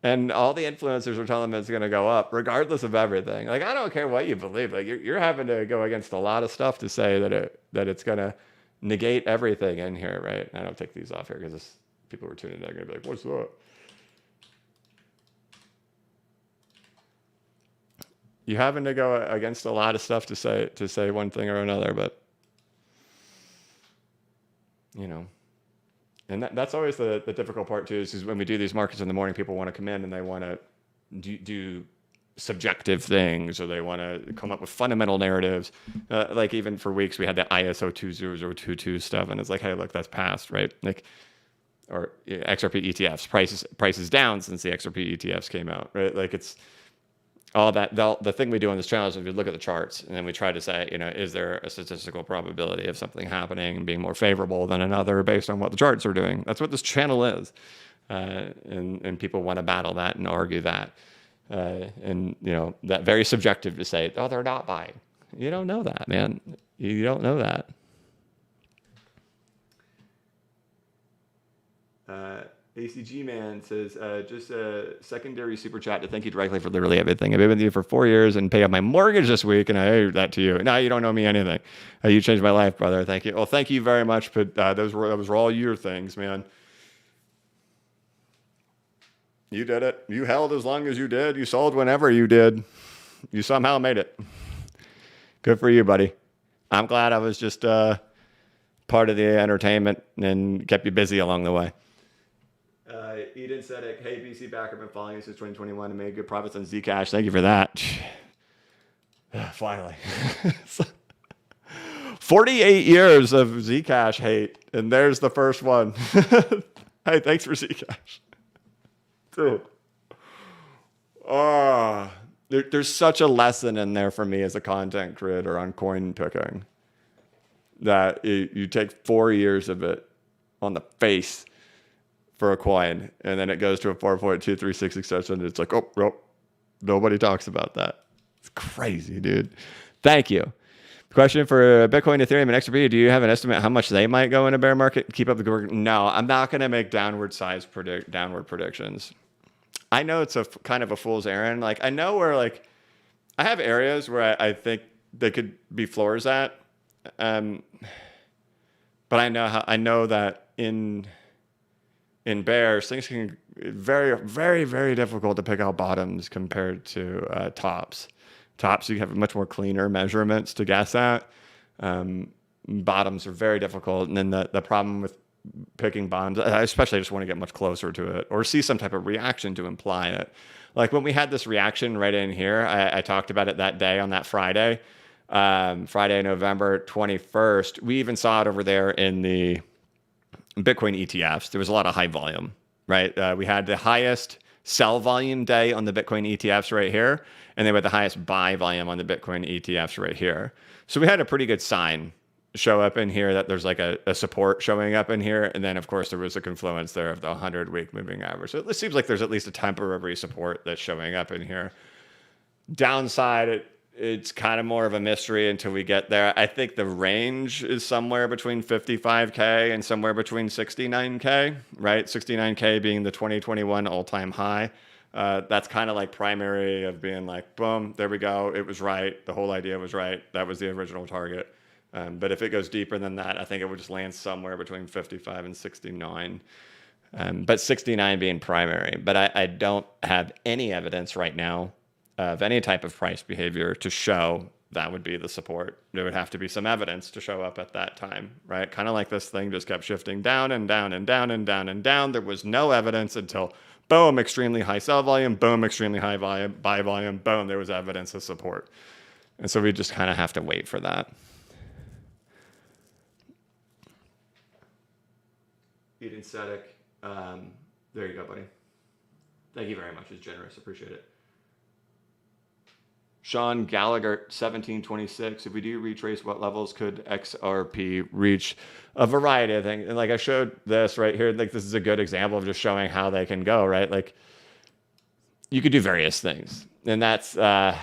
And all the influencers are telling them it's going to go up, regardless of everything. Like, I don't care what you believe. Like, you're having to go against a lot of stuff to say that it's going to negate everything in here, right? I don't take these off here because people were tuning in. They're going to be like, what's that? You having to go against a lot of stuff to say one thing or another, but and that's always the difficult part too. Is when we do these markets in the morning, people want to come in and they want to do subjective things, or they want to come up with fundamental narratives. Like even for weeks, we had the ISO 20022 stuff, and it's like, hey, look, that's past, right? Like, or XRP ETFs prices down since the XRP ETFs came out, right? Like it's all that. The thing we do on this channel is we look at the charts and then we try to say, is there a statistical probability of something happening and being more favorable than another based on what the charts are doing? That's what this channel is. And people want to battle that and argue that. And that very subjective to say, oh, they're not buying. You don't know that, man. You don't know that. ACG man says, just a secondary super chat to thank you directly for literally everything. I've been with you for 4 years and pay off my mortgage this week, and I owe that to you. No, you don't owe me anything. You changed my life, brother. Thank you. Well, thank you very much. But those were all your things, man. You did it. You held as long as you did. You sold whenever you did. You somehow made it. Good for you, buddy. I'm glad I was just part of the entertainment and kept you busy along the way. Eden said, hey, BC backer, been following you since 2021 and made good profits on Zcash. Thank you for that. Finally. 48 years of Zcash hate, and there's the first one. Hey, thanks for Zcash. Dude. There's such a lesson in there for me as a content creator on coin picking that you take 4 years of it on the face for a coin, and then it goes to a 4.236 extension, and it's like, oh, nope, nobody talks about that. It's crazy, dude. Thank you. Question for Bitcoin, Ethereum, and XRP. Do you have an estimate how much they might go in a bear market? Keep up the good work. No, I'm not going to make downward predictions. I know it's a kind of a fool's errand. Like, I know where, like, I have areas where I think they could be floors at. But I know that in bears, things can very, very, very difficult to pick out bottoms compared to tops. Tops, you have much more cleaner measurements to guess at. Bottoms are very difficult. And then the problem with picking bottoms, I especially just want to get much closer to it or see some type of reaction to imply it. Like when we had this reaction right in here, I talked about it that day on that Friday, November 21st. We even saw it over there in the Bitcoin ETFs. There was a lot of high volume, right? We had the highest sell volume day on the Bitcoin ETFs right here, and they were the highest buy volume on the Bitcoin ETFs right here. So we had a pretty good sign show up in here that there's like a support showing up in here. And then, of course, there was a confluence there of the 100-week moving average. So it seems like there's at least a temporary support that's showing up in here. Downside, it's kind of more of a mystery until we get there. I think the range is somewhere between 55K and somewhere between 69K, right? 69K being the 2021 all-time high. That's kind of like primary of being like, boom, there we go. It was right. The whole idea was right. That was the original target. But if it goes deeper than that, I think it would just land somewhere between 55 and 69. But 69 being primary. But I don't have any evidence right now of any type of price behavior to show that would be the support. There would have to be some evidence to show up at that time, right? Kind of like this thing just kept shifting down and down and down and down and down. There was no evidence until, boom, extremely high sell volume, boom, extremely high volume, buy volume, boom, there was evidence of support. And so we just kind of have to wait for that. Eden Static. There you go, buddy. Thank you very much. It's generous. Appreciate it. Sean Gallagher, 1726. If we do retrace, what levels could XRP reach? A variety of things. And like I showed this right here, like this is a good example of just showing how they can go, right? Like you could do various things. And that's why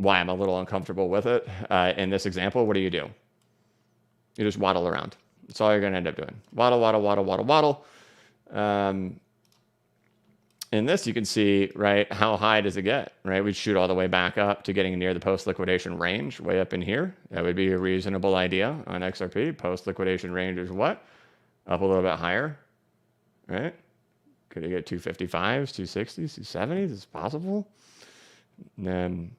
I'm a little uncomfortable with it. In this example, what do? You just waddle around. That's all you're going to end up doing. Waddle, waddle, waddle, waddle, waddle. In this, you can see, right, how high does it get, right? We'd shoot all the way back up to getting near the post-liquidation range, way up in here. That would be a reasonable idea on XRP. Post-liquidation range is what? Up a little bit higher, right? Could you get 255s, 260s, 270s? It's possible. And then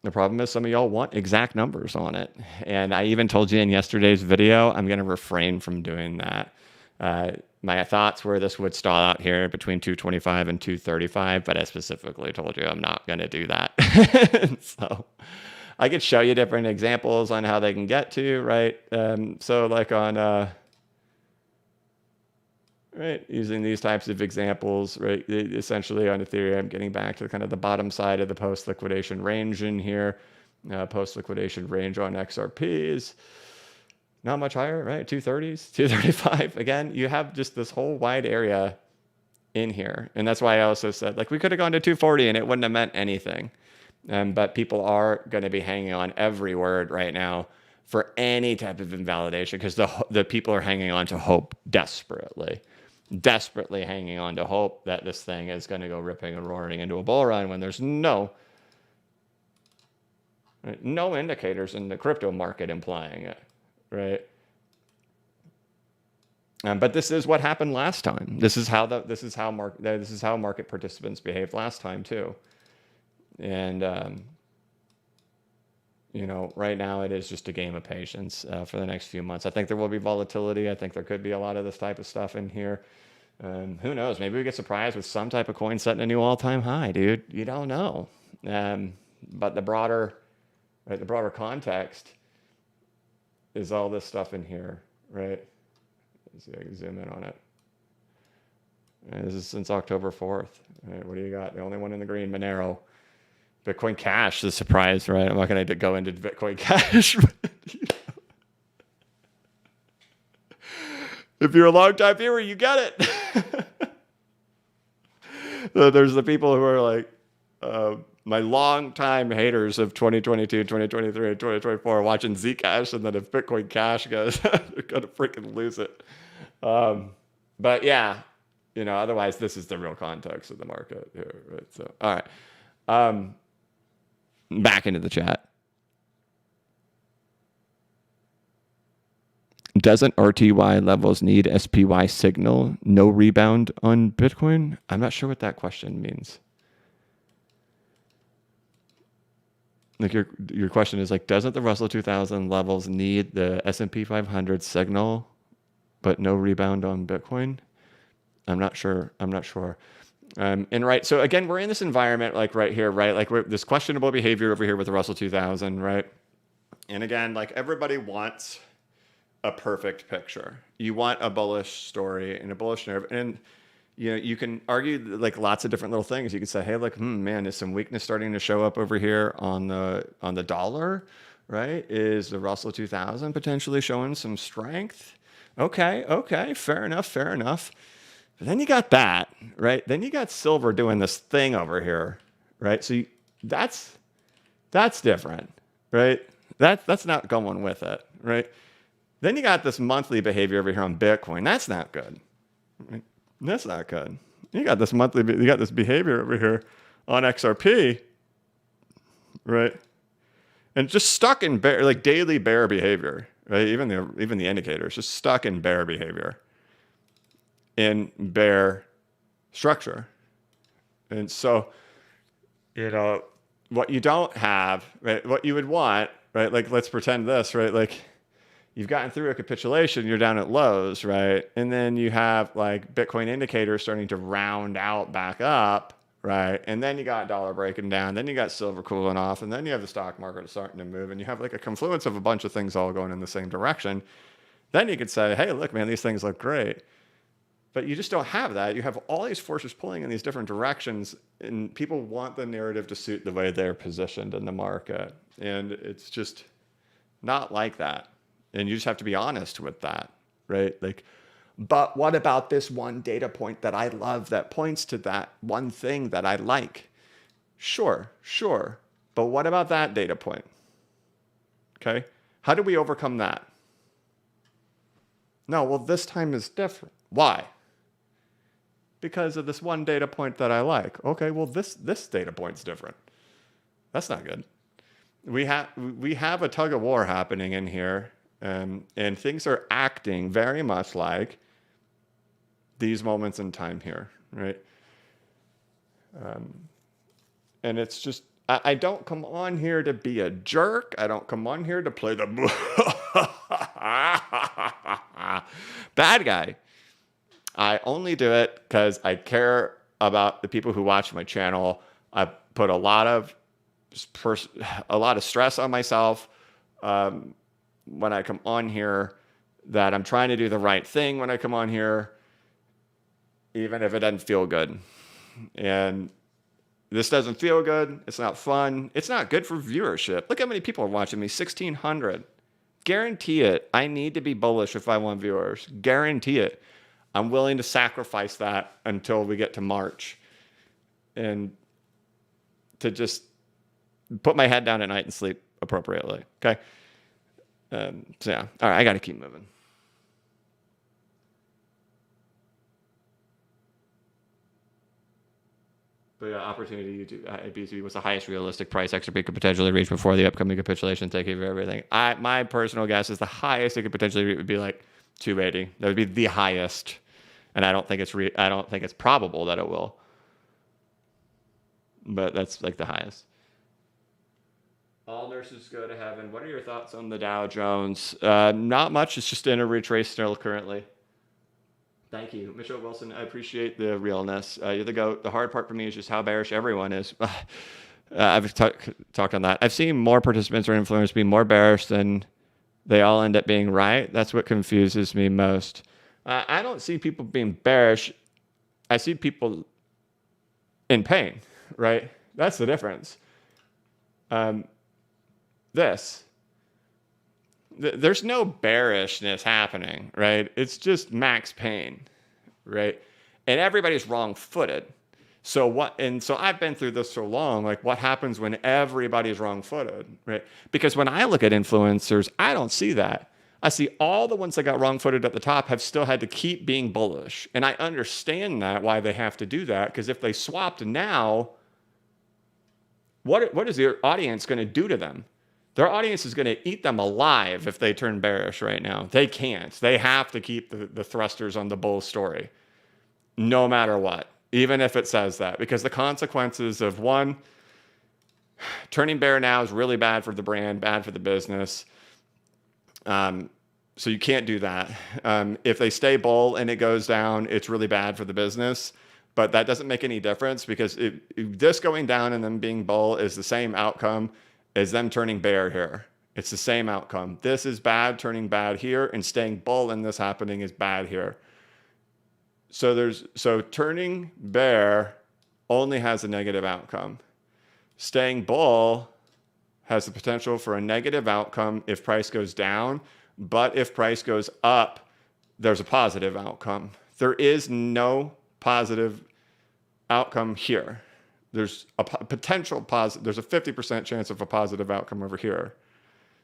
the problem is some of y'all want exact numbers on it. And I even told you in yesterday's video, I'm going to refrain from doing that. My thoughts were this would stall out here between 225 and 235, but I specifically told you I'm not going to do that. So I could show you different examples on how they can get to, right? So like on, right, using these types of examples, right, essentially on Ethereum, getting back to kind of the bottom side of the post-liquidation range in here, post-liquidation range on XRP is not much higher, right? 230s, 235. Again, you have just this whole wide area in here. And that's why I also said, like, we could have gone to 240 and it wouldn't have meant anything. But people are going to be hanging on every word right now for any type of invalidation because the people are hanging on to hope desperately. desperately hanging on to hope that this thing is going to go ripping and roaring into a bull run when there's no indicators in the crypto market implying it, right? But this is what happened last time. This is how market participants behaved last time too. And right now it is just a game of patience for the next few months. I think there will be volatility. I think there could be a lot of this type of stuff in here. Who knows? Maybe we get surprised with some type of coin setting a new all-time high, dude. You don't know. But the broader context is all this stuff in here, right? Let's see if I can zoom in on it. And this is since October 4th. Right, what do you got? The only one in the green, Monero. Bitcoin Cash, the surprise, right? I'm not going to go into Bitcoin Cash. If you're a long-time viewer, you get it. There's the people who are like my long-time haters of 2022, 2023, and 2024 watching Zcash, and then if Bitcoin Cash goes, they're going to freaking lose it. But yeah, otherwise this is the real context of the market here, right? So, all right. Back into the chat. Doesn't RTY levels need SPY signal? No rebound on Bitcoin? I'm not sure what that question means. Like your question is like, doesn't the Russell 2000 levels need the S&P 500 signal, but no rebound on Bitcoin? I'm not sure. And right, so again, we're in this environment like right here, right? Like we're this questionable behavior over here with the Russell 2000, right? And again, like everybody wants a perfect picture. You want a bullish story and a bullish narrative, and you can argue like lots of different little things. You can say, hey, look, man, is some weakness starting to show up over here on the dollar, right? Is the Russell 2000 potentially showing some strength? Okay, fair enough. But then you got that, right? Then you got silver doing this thing over here, right? So that's different, right? That's not going with it, right? Then you got this monthly behavior over here on Bitcoin. That's not good. Right? That's not good. You got this behavior over here on XRP, right? And just stuck in bear, like daily bear behavior, right? Even the indicators just stuck in bear behavior, in bear structure. And so, what you don't have, right? What you would want, right? Like, let's pretend this, right? Like, you've gotten through a capitulation, you're down at lows, right? And then you have like Bitcoin indicators starting to round out back up, right? And then you got dollar breaking down, then you got silver cooling off, and then you have the stock market starting to move, and you have like a confluence of a bunch of things all going in the same direction. Then you could say, hey, look, man, these things look great. But you just don't have that. You have all these forces pulling in these different directions, and people want the narrative to suit the way they're positioned in the market. And it's just not like that. And you just have to be honest with that, right? Like, but what about this one data point that I love that points to that one thing that I like? Sure. But what about that data point? Okay. How do we overcome that? No, well, this time is different. Why? Because of this one data point that I like. Okay, well, this data point's different. That's not good. We have a tug of war happening in here. And things are acting very much like these moments in time here, right? And it's just, I don't come on here to be a jerk. I don't come on here to play the bad guy. I only do it because I care about the people who watch my channel. I put a lot of stress on myself when I come on here, that I'm trying to do the right thing when I come on here, even if it doesn't feel good. And this doesn't feel good. It's not fun. It's not good for viewership. Look how many people are watching me, 1,600. Guarantee it. I need to be bullish if I want viewers. Guarantee it. I'm willing to sacrifice that until we get to March, and to just put my head down at night and sleep appropriately. Okay. So yeah. All right. I got to keep moving. But yeah, opportunity to BTC was the highest realistic price XRP could potentially reach before the upcoming capitulation. Thank you for everything. My personal guess is the highest it could potentially reach would be like 280. That would be the highest, and I don't think it's probable that it will. But that's like the highest. All nurses go to heaven. What are your thoughts on the Dow Jones? Not much. It's just in a retrace still currently. Thank you, Mitchell Wilson. I appreciate the realness. You're the GOAT. The hard part for me is just how bearish everyone is. I've talked on that. I've seen more participants or influencers be more bearish than they all end up being right. That's what confuses me most. I don't see people being bearish. I see people in pain, right? That's the difference. There's no bearishness happening, right? It's just max pain, right? And everybody's wrong-footed. So I've been through this so long, like what happens when everybody's wrong-footed, right? Because when I look at influencers, I don't see that. I see all the ones that got wrong-footed at the top have still had to keep being bullish. And I understand that, why they have to do that, because if they swapped now, what is their audience going to do to them? Their audience is going to eat them alive if they turn bearish right now. They can't. They have to keep the thrusters on the bull story, no matter what, even if it says that. Because the consequences of, one, turning bear now is really bad for the brand, bad for the business. So you can't do that. If they stay bull and it goes down, it's really bad for the business. But that doesn't make any difference, because this going down and them being bull is the same outcome as them turning bear here. It's the same outcome. This is bad, turning bad here, and staying bull and this happening is bad here. So turning bear only has a negative outcome. Staying bull has the potential for a negative outcome if price goes down, but if price goes up, there's a positive outcome. There is no positive outcome here. There's a potential positive. There's a 50% chance of a positive outcome over here.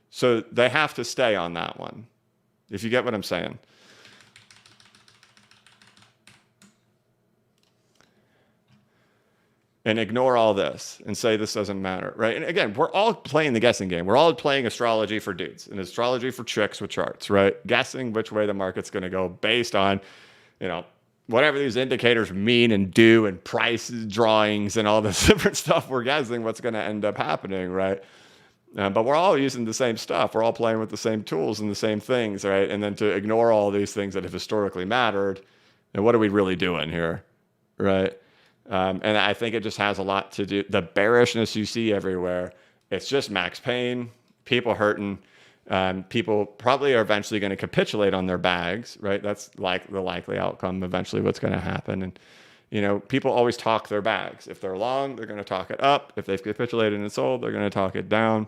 So they have to stay on that one, if you get what I'm saying. And ignore all this and say this doesn't matter, right? And again, we're all playing the guessing game. We're all playing astrology for dudes and astrology for chicks with charts, right? Guessing which way the market's going to go based on, whatever these indicators mean and do, and price drawings and all this different stuff. We're guessing what's going to end up happening, right? But we're all using the same stuff. We're all playing with the same tools and the same things, right? And then to ignore all these things that have historically mattered, and what are we really doing here, right? And I think it just has a lot to do. The bearishness you see everywhere, it's just max pain, people hurting. People probably are eventually going to capitulate on their bags, right? That's like the likely outcome, eventually what's going to happen. And, people always talk their bags. If they're long, they're going to talk it up. If they've capitulated and sold, they're going to talk it down.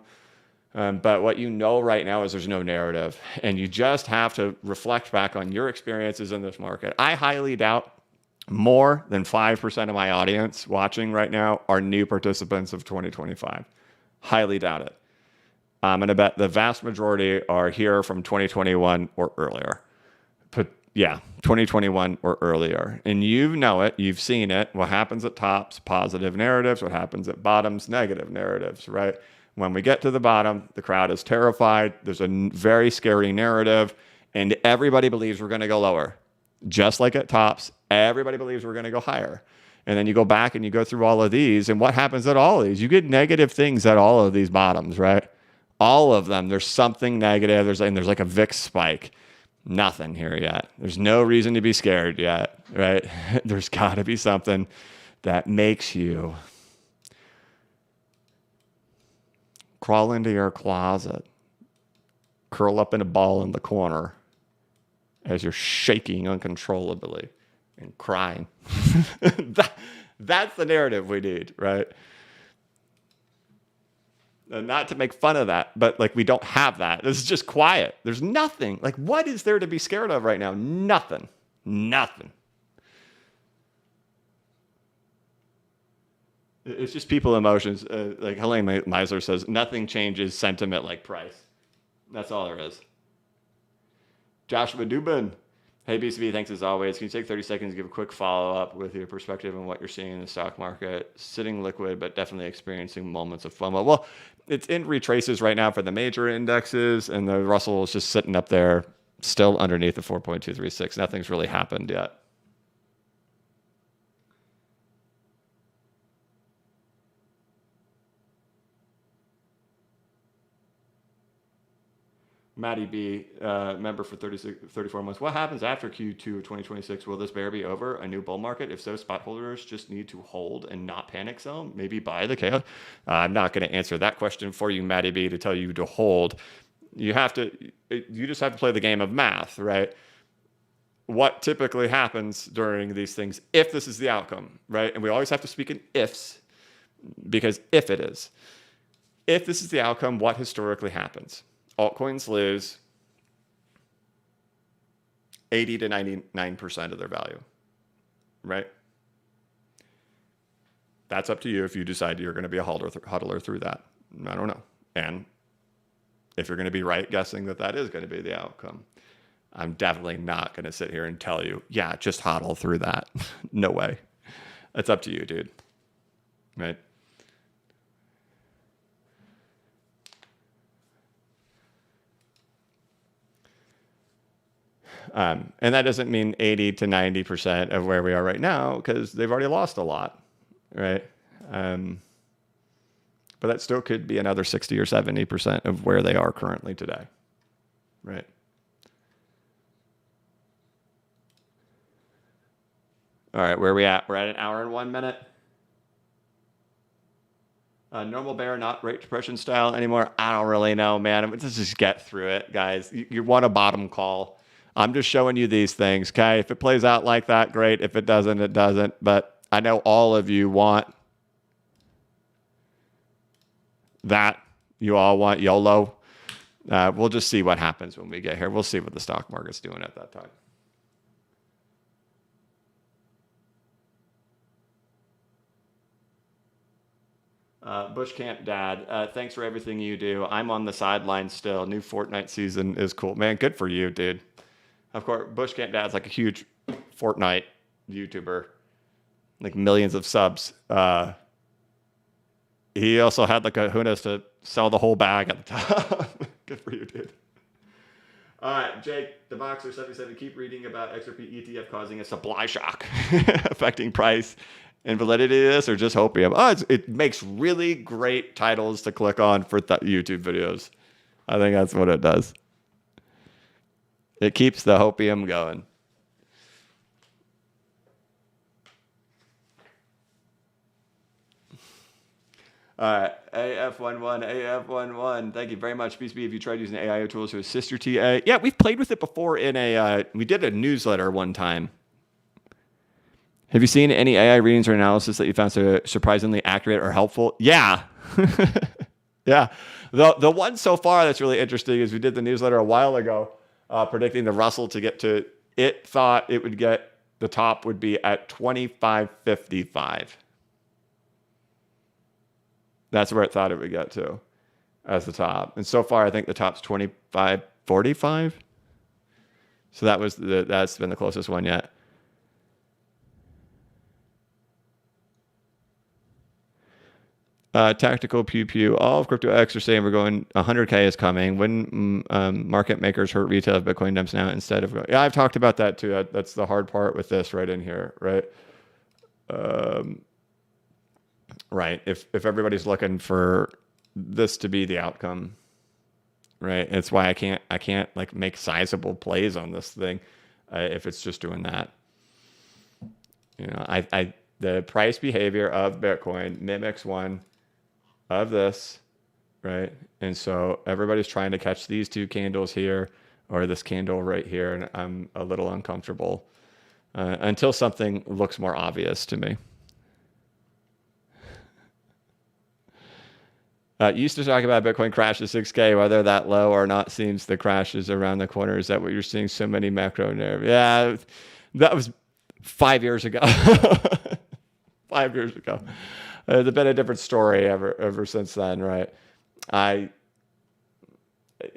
But what you know right now is there's no narrative, and you just have to reflect back on your experiences in this market. I highly doubt more than 5% of my audience watching right now are new participants of 2025. Highly doubt it. I'm going to bet the vast majority are here from 2021 or earlier. But yeah, 2021 or earlier. And you know it. You've seen it. What happens at tops, positive narratives. What happens at bottoms, negative narratives, right? When we get to the bottom, the crowd is terrified. There's a very scary narrative, and everybody believes we're going to go lower. Just like at tops, everybody believes we're going to go higher. And then you go back and you go through all of these, and what happens at all of these? You get negative things at all of these bottoms, right? All of them, there's something negative. There's like a VIX spike. Nothing here yet. There's no reason to be scared yet, right? There's got to be something that makes you crawl into your closet, curl up in a ball in the corner as you're shaking uncontrollably and crying. That's the narrative we need, right? Not to make fun of that, but we don't have that. This is just quiet. There's nothing. What is there to be scared of right now? Nothing. It's just people emotions. Helene Meisler says, nothing changes sentiment like price. That's all there is. Joshua Dubin. Hey, BCB, thanks as always. Can you take 30 seconds to give a quick follow-up with your perspective on what you're seeing in the stock market? Sitting liquid, but definitely experiencing moments of FOMO. Well, it's in retraces right now for the major indexes, and the Russell is just sitting up there still underneath the 4.236. Nothing's really happened yet. Matty B, member for 34 months. What happens after Q2 of 2026? Will this bear be over? A new bull market? If so, spot holders just need to hold and not panic sell? Maybe buy the chaos? I'm not going to answer that question for you, Matty B, to tell you to hold. You just have to play the game of math, right? What typically happens during these things, if this is the outcome, right? And we always have to speak in ifs, because if this is the outcome, what historically happens? Altcoins lose 80 to 99% of their value, right? That's up to you if you decide you're going to be a hodler through that. I don't know. And if you're going to be right guessing that is going to be the outcome, I'm definitely not going to sit here and tell you, yeah, just hodl through that. No way. It's up to you, dude. Right? And that doesn't mean 80 to 90% of where we are right now, because they've already lost a lot, right? But that still could be another 60 or 70% of where they are currently today, right? All right, where are we at? We're at an hour and 1 minute. Normal bear, not Great Depression style anymore. I don't really know, man. Let's just get through it, guys. You want a bottom call. I'm just showing you these things, okay? If it plays out like that, great. If it doesn't, it doesn't. But I know all of you want that. You all want YOLO. We'll just see what happens when we get here. We'll see what the stock market's doing at that time. Bush Camp Dad, thanks for everything you do. I'm on the sidelines still. New Fortnite season is cool. Man, good for you, dude. Of course, Bush Camp Dad's like a huge Fortnite YouTuber, like millions of subs. He also had the kahunas to sell the whole bag at the top. Good for you, dude. All right, Jake, the Boxer 77, keep reading about XRP ETF causing a supply shock affecting price and validity of this, or just hopium? It makes really great titles to click on for YouTube videos. I think that's what it does. It keeps the hopium going. All right, AF11. Thank you very much, BCB. Have you tried using AI tools to assist your TA? Yeah, we've played with it before we did a newsletter one time. Have you seen any AI readings or analysis that you found surprisingly accurate or helpful? Yeah. Yeah. The one so far that's really interesting is we did the newsletter a while ago predicting the Russell to get to, it thought it would get, the top would be at 25.55. That's where it thought it would get to as the top. And so far, I think the top's 25.45. So that's been the closest one yet. Tactical Pew Pew. All of Crypto X are saying we're going 100K is coming. When market makers hurt retail if Bitcoin dumps now instead of going. Yeah, I've talked about that too. That's the hard part with this right in here, right? Right. If everybody's looking for this to be the outcome, right? It's why I can't like make sizable plays on this thing if it's just doing that. You know, the price behavior of Bitcoin mimics one of this, right? And so everybody's trying to catch these two candles here or this candle right here, and I'm a little uncomfortable until something looks more obvious to me. Used to talk about Bitcoin crash to 6K, whether that low or not seems the crash is around the corner. Is that what you're seeing? So many macro nerve. Yeah, that was 5 years ago. 5 years ago. It's been a different story ever since then, right?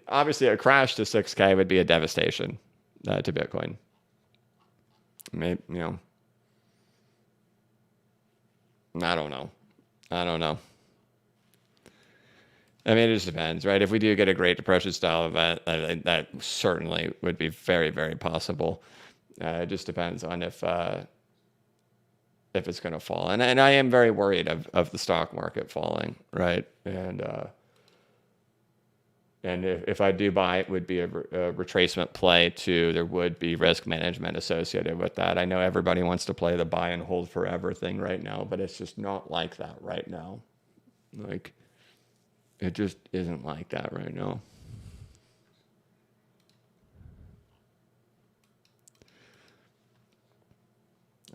Obviously a crash to 6K would be a devastation to Bitcoin, maybe, I don't know. I mean, it just depends, right? If we do get a Great Depression style event, that certainly would be very, very possible. It just depends on if it's going to fall. And I am very worried of the stock market falling, right? And if I do buy, it would be a retracement play too. There would be risk management associated with that. I know everybody wants to play the buy and hold forever thing right now, but it's just not like that right now. Like, it just isn't like that right now.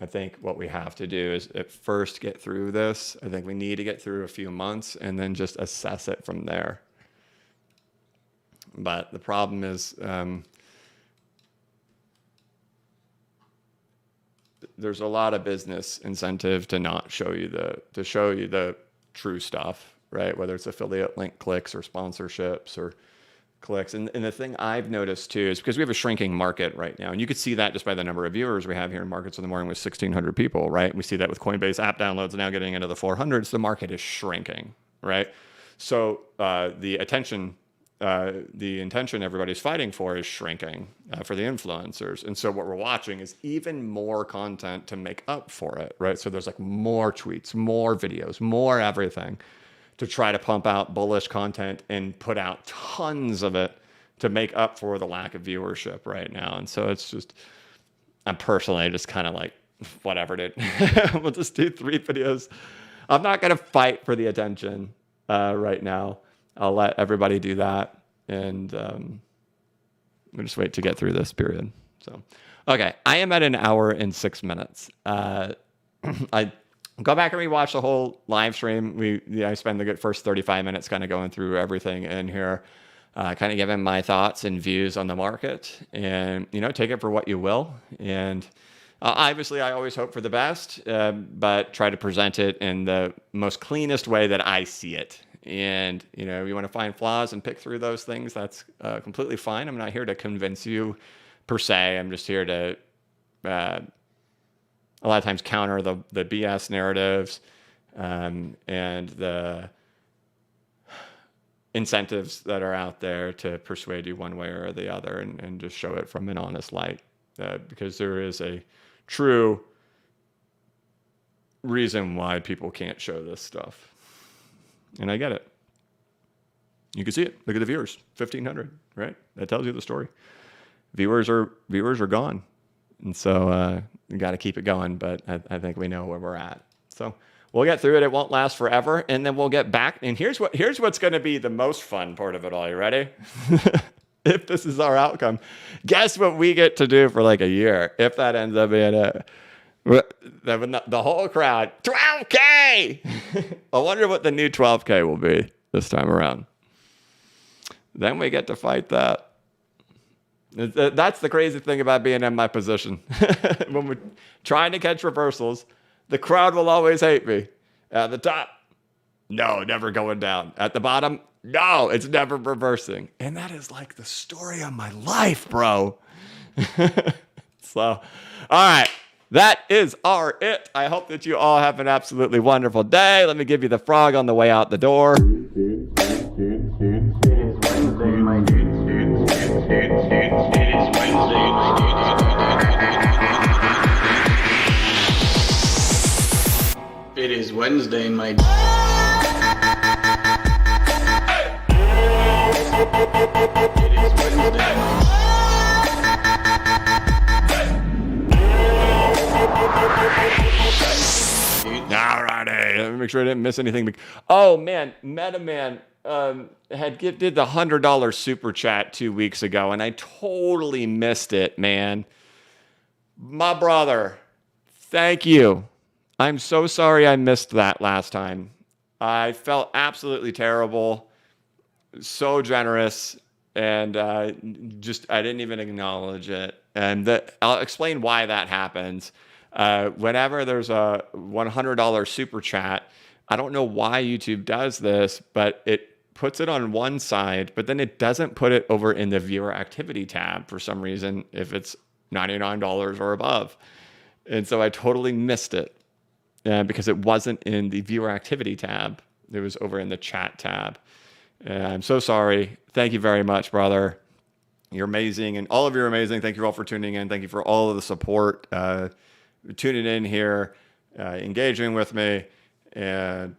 I think what we have to do is at first get through this. I think we need to get through a few months and then just assess it from there. But the problem is there's a lot of business incentive to not show you the true stuff, right? Whether it's affiliate link clicks or sponsorships or clicks. And the thing I've noticed too is because we have a shrinking market right now, and you could see that just by the number of viewers we have here in Markets in the Morning with 1,600 people, right? We see that with Coinbase app downloads now getting into the 400s. The market is shrinking, right? So the intention everybody's fighting for is shrinking for the influencers. And so what we're watching is even more content to make up for it, right? So there's like more tweets, more videos, more everything to try to pump out bullish content and put out tons of it to make up for the lack of viewership right now. And so it's just, I'm personally just kind of like, whatever, dude. We'll just do 3 videos. I'm not going to fight for the attention right now. I'll let everybody do that. And we'll just wait to get through this period. So, okay. I am at 1 hour and 6 minutes. I go back and rewatch the whole live stream. I spend the good first 35 minutes kind of going through everything in here, kind of giving my thoughts and views on the market, and, take it for what you will. And obviously I always hope for the best, but try to present it in the most cleanest way that I see it. And, you want to find flaws and pick through those things, that's completely fine. I'm not here to convince you per se. I'm just here to, a lot of times counter the BS narratives and the incentives that are out there to persuade you one way or the other, and just show it from an honest light, because there is a true reason why people can't show this stuff. And I get it. You can see it. Look at the viewers, 1,500, right? That tells you the story. Viewers are gone. And so we got to keep it going, but I think we know where we're at. So we'll get through it. It won't last forever, and then we'll get back. And here's what's going to be the most fun part of it all. You ready? If this is our outcome, guess what we get to do for like a year? If that ends up being the whole crowd, 12K. I wonder what the new 12K will be this time around. Then we get to fight that. That's the crazy thing about being in my position. When we're trying to catch reversals, the crowd will always hate me. At the top, no, never going down. At the bottom, no, it's never reversing. And that is like the story of my life, bro. So, all right. That is it. I hope that you all have an absolutely wonderful day. Let me give you the frog on the way out the door. It is Wednesday, my dude. It is Wednesday. Alrighty, let me make sure I didn't miss anything. Oh man, MetaMan did the $100 super chat 2 weeks ago, and I totally missed it, man. My brother, thank you. I'm so sorry I missed that last time. I felt absolutely terrible. So generous, and I didn't even acknowledge it. And I'll explain why that happens. Whenever there's a $100 super chat, I don't know why YouTube does this, but it puts it on one side, but then it doesn't put it over in the viewer activity tab for some reason if it's $99 or above. And so I totally missed it because it wasn't in the viewer activity tab. It was over in the chat tab. I'm so sorry. Thank you very much, brother. You're amazing. And all of you are amazing. Thank you all for tuning in. Thank you for all of the support, tuning in here, engaging with me. And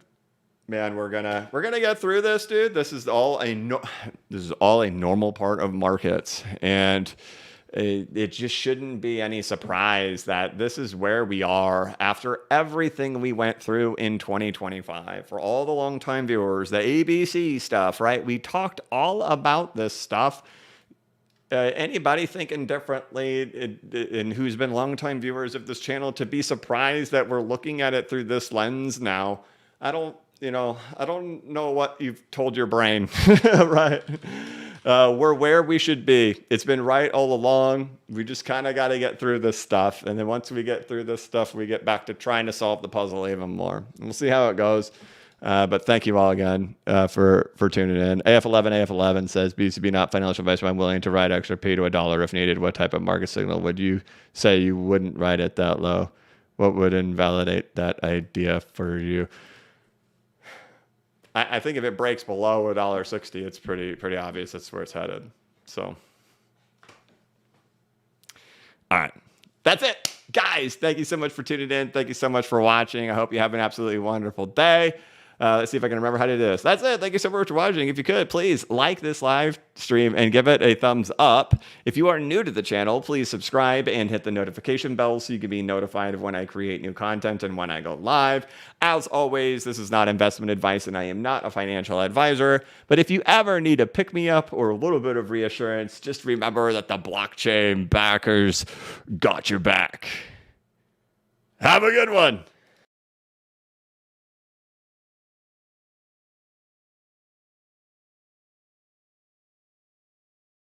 man, we're gonna get through this, dude. This is all a normal part of markets, and it just shouldn't be any surprise that this is where we are after everything we went through in 2025. For all the longtime viewers, the ABC stuff, right? We talked all about this stuff. Anybody thinking differently and who's been longtime viewers of this channel to be surprised that we're looking at it through this lens now? I don't know what you've told your brain, right? We're where we should be. It's been right all along. We just kind of got to get through this stuff. And then once we get through this stuff, we get back to trying to solve the puzzle even more. And we'll see how it goes. But thank you all again for tuning in. AF11 says, BCB not financial advice, but I'm willing to ride XRP to $1 if needed. What type of market signal would you say you wouldn't ride it that low? What would invalidate that idea for you? I think if it breaks below $1.60, it's pretty obvious that's where it's headed. So, all right, that's it, guys. Thank you so much for tuning in. Thank you so much for watching. I hope you have an absolutely wonderful day. Let's see if I can remember how to do this. That's it. Thank you so much for watching. If you could, please like this live stream and give it a thumbs up. If you are new to the channel, please subscribe and hit the notification bell so you can be notified of when I create new content and when I go live. As always, this is not investment advice and I am not a financial advisor. But if you ever need a pick-me-up or a little bit of reassurance, just remember that the blockchain backers got your back. Have a good one.